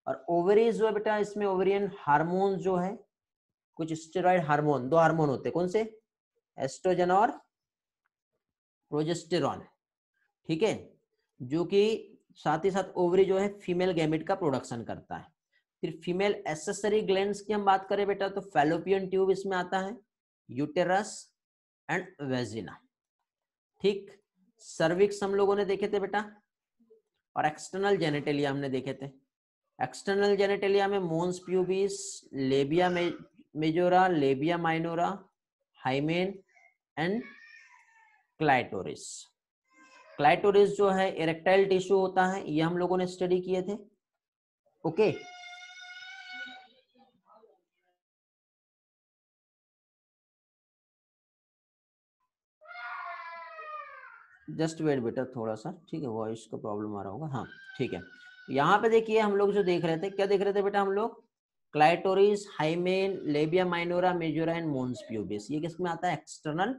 और ओवरीज जो है बेटा इसमें ओवरियन हार्मोन जो है, कुछ स्टेरॉइड हार्मोन, दो हार्मोन होते हैं, कौन से? एस्ट्रोजन और प्रोजेस्टेरॉन, ठीक है, जो कि साथ ही साथ ओवरी जो है फीमेल गैमेट का प्रोडक्शन करता है। फिर फीमेल एसेसरी ग्लैंड्स की हम बात करें बेटा, तो फैलोपियन ट्यूब इसमें आता है, यूटेरस एंड वेजिना, ठीक। सर्विक्स हम लोगों ने देखे थे बेटा, और एक्सटर्नल जेनेटेलिया हमने देखे थे। एक्सटर्नल जेनेटेलिया में mons pubis, labia majora, labia minora, hymen and clitoris. Clitoris जो है इरेक्टाइल टिश्यू होता है, ये हम लोगों ने स्टडी किए थे, ओके। जस्ट वेट बेटा थोड़ा सा, ठीक है, वॉइस का प्रॉब्लम आ रहा होगा। हाँ ठीक है, यहाँ पे देखिए हम लोग जो देख रहे थे, क्या देख रहे थे बेटा हम लोग? Clitoris, hymen, labia minora, majora and mons pubis, ये किसमें आता है? External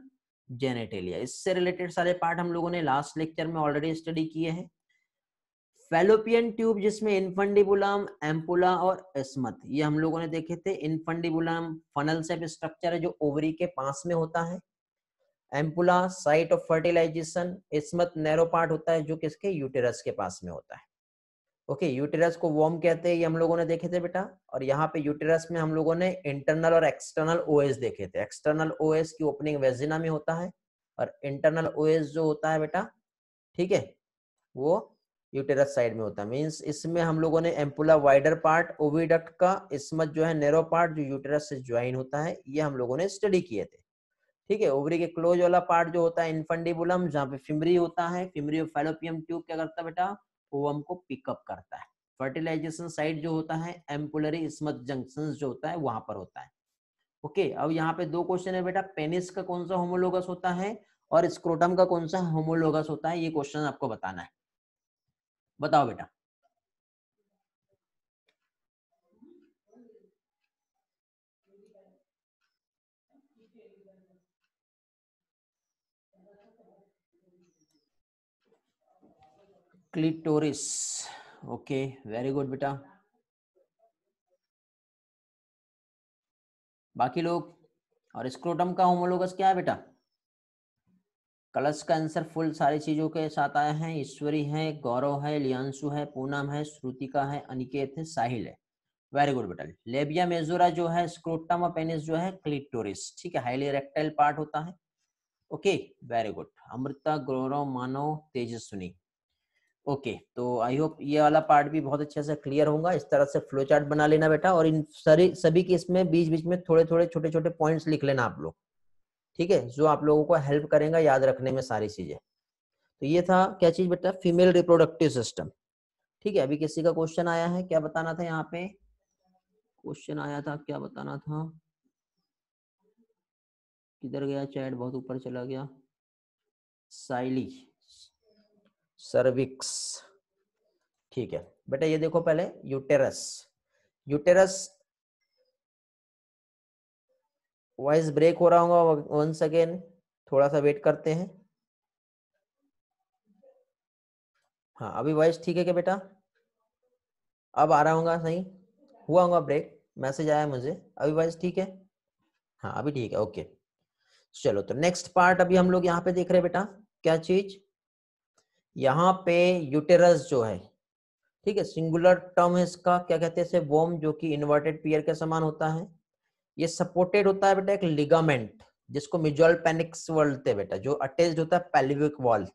genitalia. इससे रिलेटेड सारे पार्ट हम लोगों ने लास्ट लेक्चर में ऑलरेडी स्टडी किए हैं। फैलोपियन ट्यूब जिसमें इनफंडिबुलम, एम्पुला और इस्मत, ये हम लोगों ने देखे थे। इनफंडिबुलम फनल शेप स्ट्रक्चर है जो ओवरी के पास में होता है। Ampulla site of fertilisation, isthmus narrow part होता है जो किसके? यूटेरस के पास में होता है। ओके, यूटेरस को वॉर्म कहते हैं, ये हम लोगों ने देखे थे बेटा। और यहाँ पे यूटेरस में हम लोगों ने इंटरनल और एक्सटर्नल ओएस देखे थे। एक्सटर्नल ओएस की ओपनिंग वेजिना में होता है और इंटरनल ओएस जो होता है बेटा, ठीक है, वो यूटेरस साइड में होता है। मींस इसमें हम लोगों ने एम्पुला वाइडर पार्ट ओविडक्ट का, इस्मत जो है नैरो पार्ट जो यूटेरस से ज्वाइन होता है, ये हम लोगों ने स्टडी किए थे। ठीक है, ओवरी के क्लोज वाला पार्ट जो होता है इनफंडिबुलम, जहाँ पे फिमरी होता है, फिमरी ऑफ फैलोपियन ट्यूब क्या करता है बेटा? ओवम को पिकअप करता है। फर्टिलाइजेशन साइट जो होता है एम्पुलरी इस्मत जंक्शन जो होता है वहां पर होता है। ओके, अब यहाँ पे दो क्वेश्चन है बेटा, पेनिस का कौन सा होमोलोगस होता है और स्क्रोटम का कौन सा होमोलोगस होता है, ये क्वेश्चन आपको बताना है। बताओ बेटा। क्लिटोरिस, ओके वेरी गुड बेटा। बाकी लोग? और स्क्रोटम का होमोलोगस क्या है बेटा? कलश का आंसर फुल सारी चीजों के साथ आया है। ईश्वरी है, गौरव है, लियांशु है, पूनम है, श्रुतिका है, अनिकेत है, साहिल है। वेरी गुड बेटा। लेबिया मेजोरा जो है स्क्रोटम ऑफ पेनिस जो है क्लिटोरिस, ठीक है, हाईली रेक्टाइल पार्ट होता है। Okay very good. Amrita, Gaurav, Manav, Tejaswini. Okay, तो आई होप ये वाला पार्ट भी बहुत अच्छे से क्लियर होगा। इस तरह से फ्लो चार्ट बना लेना बेटा, और इन सभी के इसमें बीच बीच में थोड़े थोड़े छोटे छोटे पॉइंट्स लिख लेना आप लोग, ठीक है, जो आप लोगों को हेल्प करेगा याद रखने में सारी चीजें। तो ये था क्या चीज बेटा? Female reproductive system. ठीक है, अभी किसी का क्वेश्चन आया है, क्या बताना था? यहाँ पे क्वेश्चन आया था, क्या बताना था? किधर गया चैट? बहुत ऊपर चला गया। साइली, सर्विक्स, ठीक है बेटा। ये देखो पहले यूटेरस, यूटेरस वॉइस ब्रेक हो रहा होगा, वन सेकेंड, थोड़ा सा वेट करते हैं। हाँ अभी वॉइस ठीक है क्या बेटा? अब आ रहा होगा सही? हुआ होगा ब्रेक, मैसेज आया मुझे। अभी वॉइस ठीक है? हाँ अभी ठीक है, ओके। चलो तो नेक्स्ट पार्ट अभी हम लोग यहाँ पे देख रहे हैं बेटा, क्या चीज? यहाँ पे यूटेरस जो है, ठीक है, सिंगुलर टर्म है इसका, क्या कहते हैं इसे? वोम, जो कि इन्वर्टेड पियर के समान होता है। ये सपोर्टेड होता है बेटा एक लिगामेंट, जिसको मिजुअल पेनिक्स बोलते हैं बेटा, जो अटैच्ड होता है पेल्विक वॉल।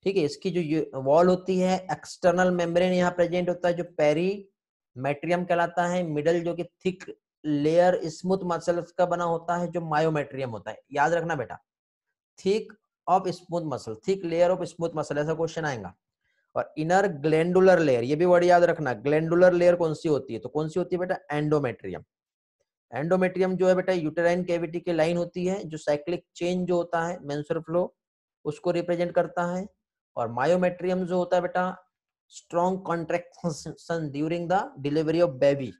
ठीक है, इसकी जो वॉल होती है, एक्सटर्नल मेम्ब्रेन यहाँ प्रेजेंट होता है जो पेरी मेट्रियम कहलाता है। मिडल जो कि थिक लेयर स्मूथ मसल्स का बना होता है जो मायोमेट्रियम होता है। याद रखना बेटा, thick of smooth muscle, thick layer of smooth muscle, ऐसा क्वेश्चन आएगा। और इनर ग्लैंडुलर लेयर, ये भी वर्ड याद रखना। ग्लैंडुलर लेयर कौन सी होती है? तो कौन सी होती है बेटा? एंडोमेट्रियम। एंडोमेट्रियम जो है बेटा यूटेराइन कैविटी की लाइन होती है, जो साइक्लिक चेंज जो होता है मेंस्ट्रुअल फ्लो उसको रिप्रेजेंट करता है। और मायोमेट्रियम जो होता है बेटा strong contraction during the delivery of baby,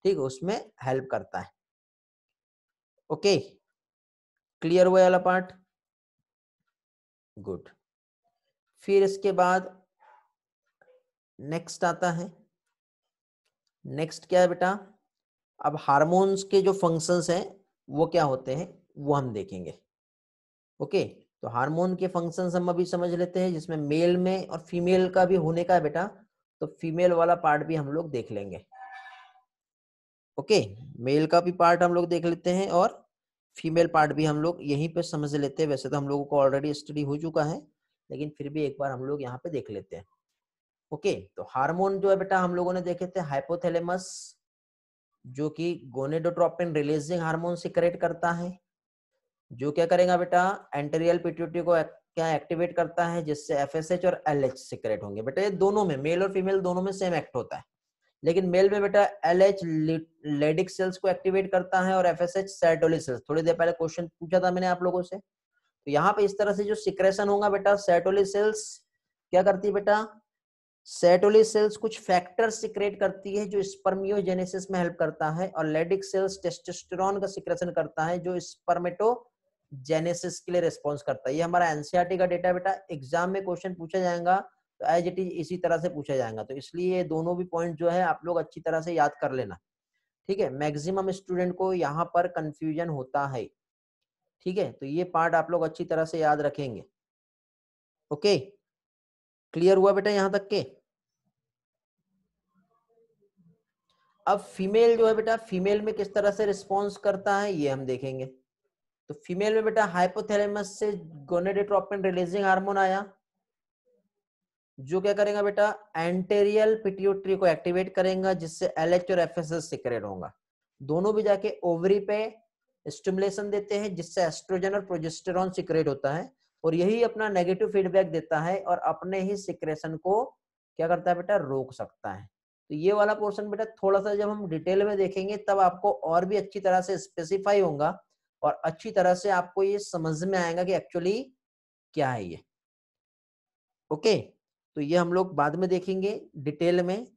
ठीक है, उसमें हेल्प करता है। ओके, क्लियर हुआ वाला पार्ट? गुड। फिर इसके बाद नेक्स्ट आता है, नेक्स्ट क्या है बेटा? अब हार्मोन्स के जो फंक्शंस हैं वो क्या होते हैं वो हम देखेंगे। ओके, तो हार्मोन के फंक्शंस हम अभी समझ लेते हैं, जिसमें मेल में और फीमेल का भी होने का है बेटा, तो फीमेल वाला पार्ट भी हम लोग देख लेंगे। ओके, मेल का भी पार्ट हम लोग देख लेते हैं और फीमेल पार्ट भी हम लोग यहीं पे समझ लेते हैं। वैसे तो हम लोगों को ऑलरेडी स्टडी हो चुका है, लेकिन फिर भी एक बार हम लोग यहाँ पे देख लेते हैं। ओके, तो हार्मोन जो है बेटा हम लोगों ने देखे थे हाइपोथैलेमस, जो कि गोनेडोट्रोपिन रिलीजिंग हार्मोन सिक्रेट करता है, जो क्या करेगा बेटा? एंटेरियल पिट्यूटरी को क्या एक्टिवेट करता है, जिससे एफएसएच और एलएच सिक्रेट होंगे। बेटा ये दोनों में, मेल और फीमेल दोनों में सेम एक्ट होता है, लेकिन मेल में बेटा एलएच लेडिक सेल्स को एक्टिवेट करता है और एफएसएच सर्टोली सेल्स। थोड़ी देर पहले क्वेश्चन पूछा था मैंने आप लोगों से, तो यहाँ पे इस तरह से जो सिक्रेशन होगा बेटा, सेटोली सेल्स क्या करती है बेटा, सेटोली सेल्स कुछ फैक्टर सिक्रेट करती है जो स्पर्मियोजेनेसिस में हेल्प करता है, और लेडिक सेल्स टेस्टोस्टेरोन का सिक्रेशन करता है जो स्पर्मेटोजेनेसिस के लिए रिस्पॉन्स करता है। ये हमारा एनसीईआरटी का डेटा बेटा, एग्जाम में क्वेश्चन पूछा जाएगा तो एज इट इज इसी तरह से पूछा जाएगा, तो इसलिए दोनों भी पॉइंट जो है आप लोग अच्छी तरह से याद कर लेना, ठीक है। मैक्सिमम स्टूडेंट को यहाँ पर कंफ्यूजन होता है, ठीक है, तो ये पार्ट आप लोग अच्छी तरह से याद रखेंगे। ओके, क्लियर हुआ बेटा यहाँ तक के? अब फीमेल जो है बेटा, फीमेल में किस तरह से रिस्पॉन्स करता है ये हम देखेंगे। तो फीमेल में बेटा हाइपोथैलेमस से गोनेडोट्रोपिन रिलीजिंग हार्मोन आया, जो क्या करेगा बेटा, एंटेरियल पिट्यूटरी को एक्टिवेट करेगा, जिससे एलएच और एफएसएस सिक्रेट होगा। दोनों भी जाके ओवरी पे स्टिमुलेशन देते हैं, जिससे एस्ट्रोजन और प्रोजेस्टेरॉन सिक्रेट होता है, और यही अपना नेगेटिव फीडबैक देता है और अपने ही सिक्रेशन को क्या करता है बेटा, रोक सकता है। तो ये वाला पोर्शन बेटा थोड़ा सा जब हम डिटेल में देखेंगे तब आपको और भी अच्छी तरह से स्पेसिफाई होगा और अच्छी तरह से आपको ये समझ में आएगा कि एक्चुअली क्या है ये। ओके, तो ये हम लोग बाद में देखेंगे डिटेल में,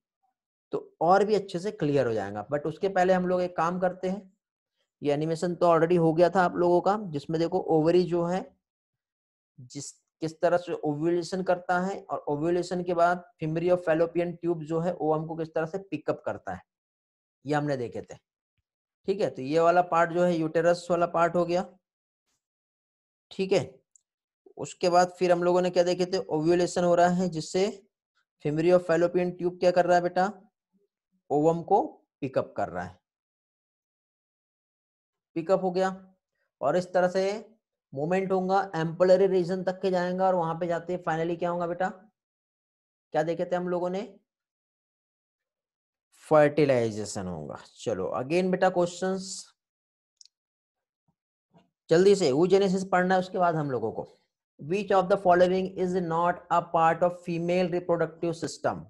तो और भी अच्छे से क्लियर हो जाएगा। बट उसके पहले हम लोग एक काम करते हैं, ये एनिमेशन तो ऑलरेडी हो गया था आप लोगों का, जिसमें देखो ओवरी जो है जिस किस तरह से ओव्यूलेशन करता है, और ओव्यूलेशन के बाद फिमरी ऑफ फैलोपियन ट्यूब जो है ओवम को किस तरह से पिकअप करता है, ये हमने देखे थे, ठीक है। तो ये वाला पार्ट जो है यूटेरस वाला पार्ट हो गया, ठीक है। उसके बाद फिर हम लोगों ने क्या देखे थे, ओव्यूलेशन हो रहा है जिससे फिमरी ऑफ फैलोपियन ट्यूब क्या कर रहा है बेटा, ओवम को पिकअप कर रहा है, पिकअप हो गया, और इस तरह से मूवमेंट होगा, एम्पलरी रीजन तक के जाएगा, और वहां पे जाते फाइनली क्या होगा बेटा, क्या देखे थे हम लोगों ने, फर्टिलाइजेशन होगा। चलो अगेन बेटा क्वेश्चंस जल्दी से, oogenesis पढ़ना है उसके बाद हम लोगों को। Which of the following is not a part of female reproductive system?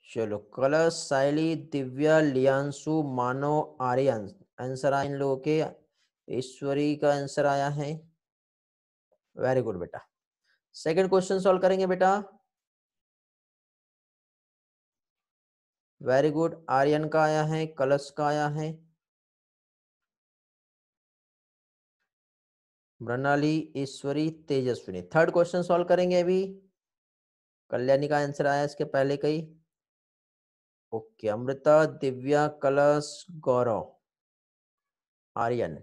चलो कलश, साइली, दिव्या, लियांशु, मानव, आर्यन, आंसर आया इन लोगों के, ईश्वरी का आंसर आया है, वेरी गुड बेटा। सेकंड क्वेश्चन सॉल्व करेंगे बेटा, वेरी गुड, आर्यन का आया है, कलश का आया है, मृणाली, ईश्वरी, तेजस्विनी। थर्ड क्वेश्चन सॉल्व करेंगे अभी, कल्याणी का आंसर आया इसके पहले कई, ओके, अमृता, दिव्या, कलश, गौरव, आर्यन।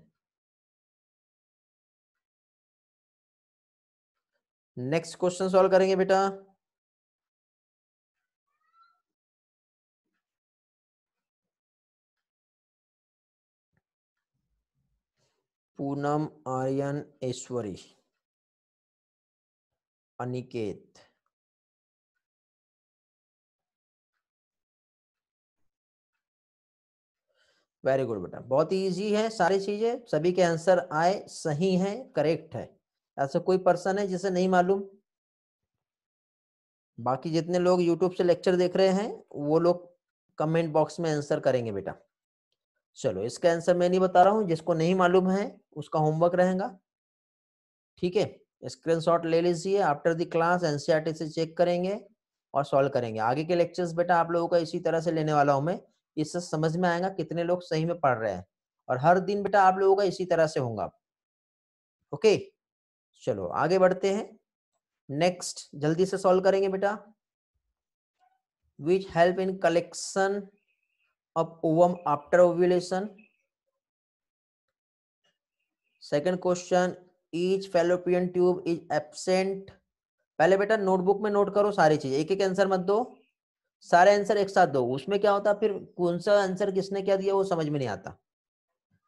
नेक्स्ट क्वेश्चन सॉल्व करेंगे बेटा, पूनम, आर्यन, ऐश्वरी, अनिकेत। वेरी गुड बेटा, बहुत ही इजी है, सारी चीजें सभी के आंसर आए, सही है, करेक्ट है। ऐसा कोई पर्सन है जिसे नहीं मालूम? बाकी जितने लोग यूट्यूब से लेक्चर देख रहे हैं वो लोग कमेंट बॉक्स में आंसर करेंगे बेटा। चलो इसका आंसर मैं नहीं बता रहा हूं, जिसको नहीं मालूम है उसका होमवर्क रहेगा, ठीक है। स्क्रीनशॉट ले लीजिए, आफ्टर द क्लास एनसीईआरटी से चेक करेंगे और सॉल्व करेंगे। आगे के लेक्चर्स बेटा आप लोगों का इसी तरह से लेने वाला हूं मैं, इससे समझ में आएगा कितने लोग सही में पढ़ रहे हैं, और हर दिन बेटा आप लोगों का इसी तरह से होगा। ओके, चलो आगे बढ़ते हैं, नेक्स्ट जल्दी से सॉल्व करेंगे बेटा। Which help in collection of ovum after ovulation. Second question, each fallopian tube is absent. पहले बेटा नोटबुक में नोट करो सारी चीजें, एक एक आंसर मत दो, सारे आंसर एक साथ दो, उसमें क्या होता है फिर कौन सा आंसर किसने क्या दिया वो समझ में नहीं आता।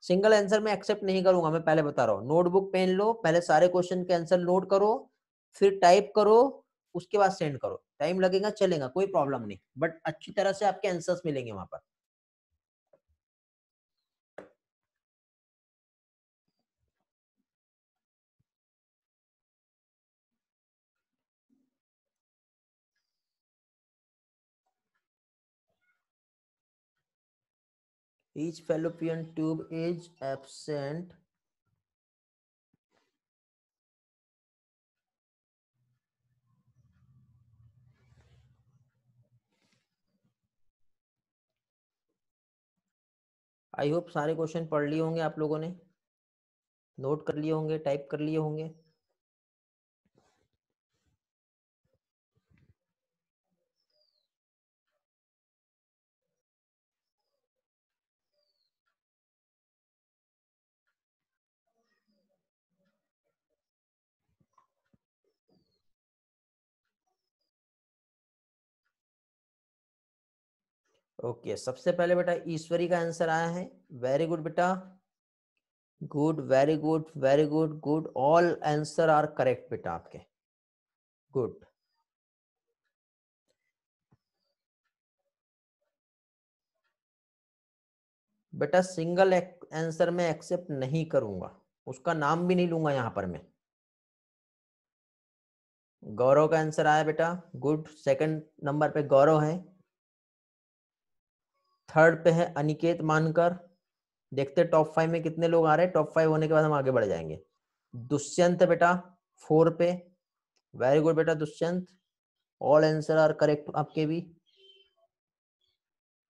सिंगल आंसर में एक्सेप्ट नहीं करूंगा, मैं पहले बता रहा हूँ। नोटबुक पेन लो, पहले सारे क्वेश्चन के आंसर नोट करो, फिर टाइप करो, उसके बाद सेंड करो, टाइम लगेगा चलेगा, कोई प्रॉब्लम नहीं, बट अच्छी तरह से आपके आंसर्स मिलेंगे वहां पर। Each fallopian tube is absent I hope सारे क्वेश्चन पढ़ लिए होंगे आप लोगों ने, नोट कर लिए होंगे, टाइप कर लिए होंगे। ओके सबसे पहले बेटा ईश्वरी का आंसर आया है, वेरी गुड बेटा, good, very good, very good, good, all answer are correct बेटा आपके, गुड। बेटा सिंगल आंसर में एक्सेप्ट नहीं करूंगा, उसका नाम भी नहीं लूंगा यहां पर मैं। गौरव का आंसर आया बेटा, गुड, सेकंड नंबर पे गौरव है, थर्ड पे है अनिकेत मानकर। देखते टॉप 5 में कितने लोग आ रहे हैं, टॉप 5 होने के बाद हम आगे बढ़ जाएंगे। दुष्यंत बेटा 4 पे, वेरी गुड बेटा Dushyant, all answer are correct आपके भी।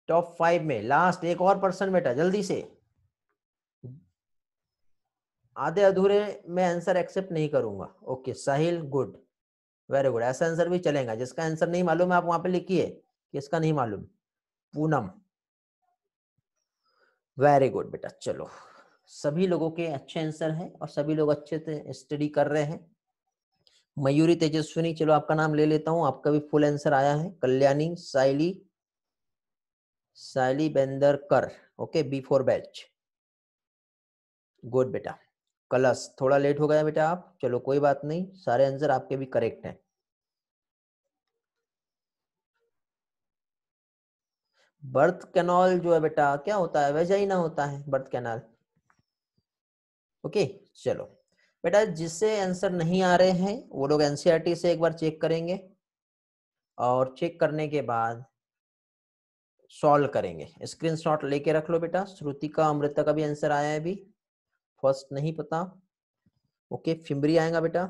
टॉप 5 में लास्ट एक और पर्सन बेटा जल्दी से, आधे अधूरे में आंसर एक्सेप्ट नहीं करूंगा। ओके साहिल, गुड, वेरी गुड, ऐसा आंसर भी चलेगा, जिसका आंसर नहीं मालूम है आप वहां पे लिखिए कि इसका नहीं मालूम। पूनम, वेरी गुड बेटा, चलो सभी लोगों के अच्छे आंसर हैं और सभी लोग अच्छे से स्टडी कर रहे हैं। मयूरी तेजस्विनी, चलो आपका नाम ले लेता हूं, आपका भी फुल आंसर आया है। कल्याणी, साइली, साइली बेंदरकर, ओके B4 बैच, गुड बेटा। कलश, थोड़ा लेट हो गया बेटा आप, चलो कोई बात नहीं, सारे आंसर आपके भी करेक्ट हैं। बर्थ कैनाल जो है बेटा क्या होता है, वेजाइना होता है बर्थ कैनाल, ओके। चलो बेटा जिससे आंसर नहीं आ रहे हैं वो लोग एनसीईआरटी से एक बार चेक करेंगे और चेक करने के बाद सॉल्व करेंगे। स्क्रीनशॉट लेके रख लो बेटा। श्रुतिका अमृता का भी आंसर आया है अभी, फर्स्ट नहीं पता, ओके। फिम्बरी आएगा बेटा,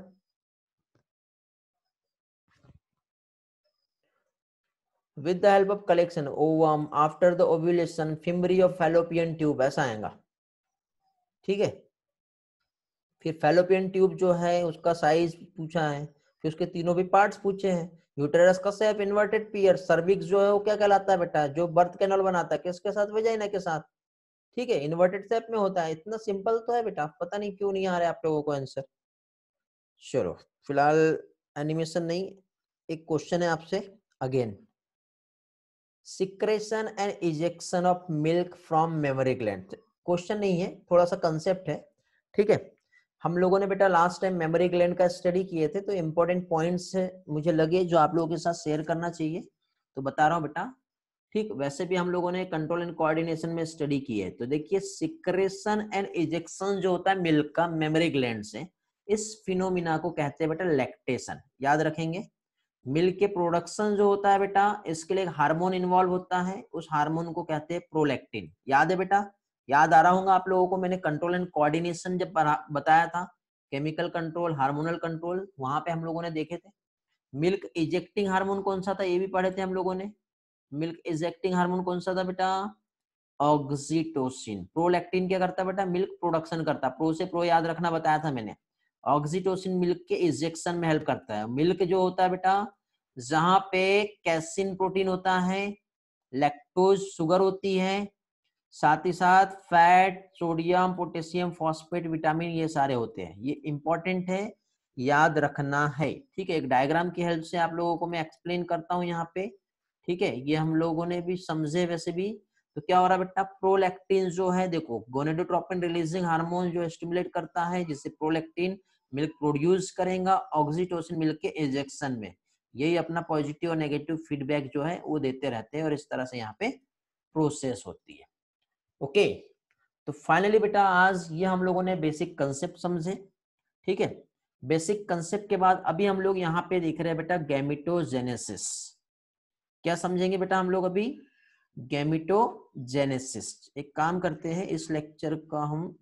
with the help of collection ovum after the ovulation fimbri of fallopian tube, ऐसा आएगा, ठीक है। फिर फैलोपियन ट्यूब जो है उसका साइज पूछा है, फिर उसके तीनों भी पार्ट्स पूछे हैं। यूटेरस का शेप इन्वर्टेड पियर, सर्विक्स जो है वो क्या कहलाता है बेटा, जो बर्थ कैनल बनाता है किसके साथ, वेजाइना के साथ, ठीक है, इन्वर्टेड शेप में होता है। इतना सिंपल तो है बेटा, पता नहीं क्यों नहीं आ रहा है आप लोगों को आंसर। चलो फिलहाल एनिमेशन नहीं, एक क्वेश्चन है आपसे again, secretion and ejection of milk from memory gland. Question नहीं है, थोड़ा सा कंसेप्ट है, ठीक है। हम लोगों ने बेटा लास्ट टाइम मेमोरी ग्लैंड का स्टडी किए थे, तो इंपॉर्टेंट पॉइंट्स मुझे लगे जो आप लोगों के साथ शेयर करना चाहिए, तो बता रहा हूँ बेटा, ठीक। वैसे भी हम लोगों ने कंट्रोल एंड कोऑर्डिनेशन में स्टडी की है, तो देखिए सिक्रेशन एंड इजेक्शन जो होता है मिल्क का मेमोरी ग्लैंड से, इस फिनोमिना को कहते हैं बेटा लैक्टेशन, याद रखेंगे। मिल्क के प्रोडक्शन जो होता है बेटा, इसके लिए एक हार्मोन इन्वॉल्व होता है, उस हार्मोन को कहते हैं प्रोलैक्टिन, याद है बेटा, याद आ रहा होगा आप लोगों को, मैंने कंट्रोल एंड कोऑर्डिनेशन जब बताया था, केमिकल कंट्रोल, हार्मोनल कंट्रोल, वहां पे हम लोगों ने देखे थे। मिल्क इजेक्टिंग हार्मोन कौन सा था, ये भी पढ़े थे हम लोगों ने। मिल्क इजेक्टिंग हार्मोन कौन सा था बेटा, ऑक्सीटोसिन। प्रोलैक्टिन क्या करता है बेटा, मिल्क प्रोडक्शन करता है, प्रो से प्रो याद रखना बताया था मैंने। ऑक्सीटोसिन मिल्क के इजेक्शन में हेल्प करता है। मिल्क जो होता है बेटा, जहां पे कैसिन प्रोटीन होता है, लैक्टोज शुगर होती है, साथ ही साथ fat, sodium, potassium, phosphate, vitamin, ये सारे होते हैं। ये इंपॉर्टेंट है, याद रखना है, ठीक है। एक डायग्राम की हेल्प से आप लोगों को मैं एक्सप्लेन करता हूं यहाँ पे, ठीक है। ये हम लोगों ने भी समझे वैसे भी। तो क्या हो रहा है बेटा, प्रोलैक्टिन जो है, देखो गोनेडोट्रोपिन रिलीजिंग हार्मोन जो स्टिमुलेट करता है, जिससे प्रोलैक्टिन मिल्क प्रोड्यूस करेगा, ऑक्सीटोसिन मिल्क के इंजेक्शन में। यही अपना पॉजिटिव और नेगेटिव फीडबैक जो है वो देते रहते हैं और इस तरह से यहाँ पे प्रोसेस होती है। ओके, तो फाइनली बेटा आज ये हम लोगों ने बेसिक कंसेप्ट समझे। ठीक है, बेसिक कंसेप्ट के बाद अभी हम लोग यहाँ पे देख रहे हैं बेटा गैमेटोजेनेसिस। क्या समझेंगे बेटा हम लोग अभी? गैमेटोजेनेसिस। एक काम करते हैं, इस लेक्चर का हम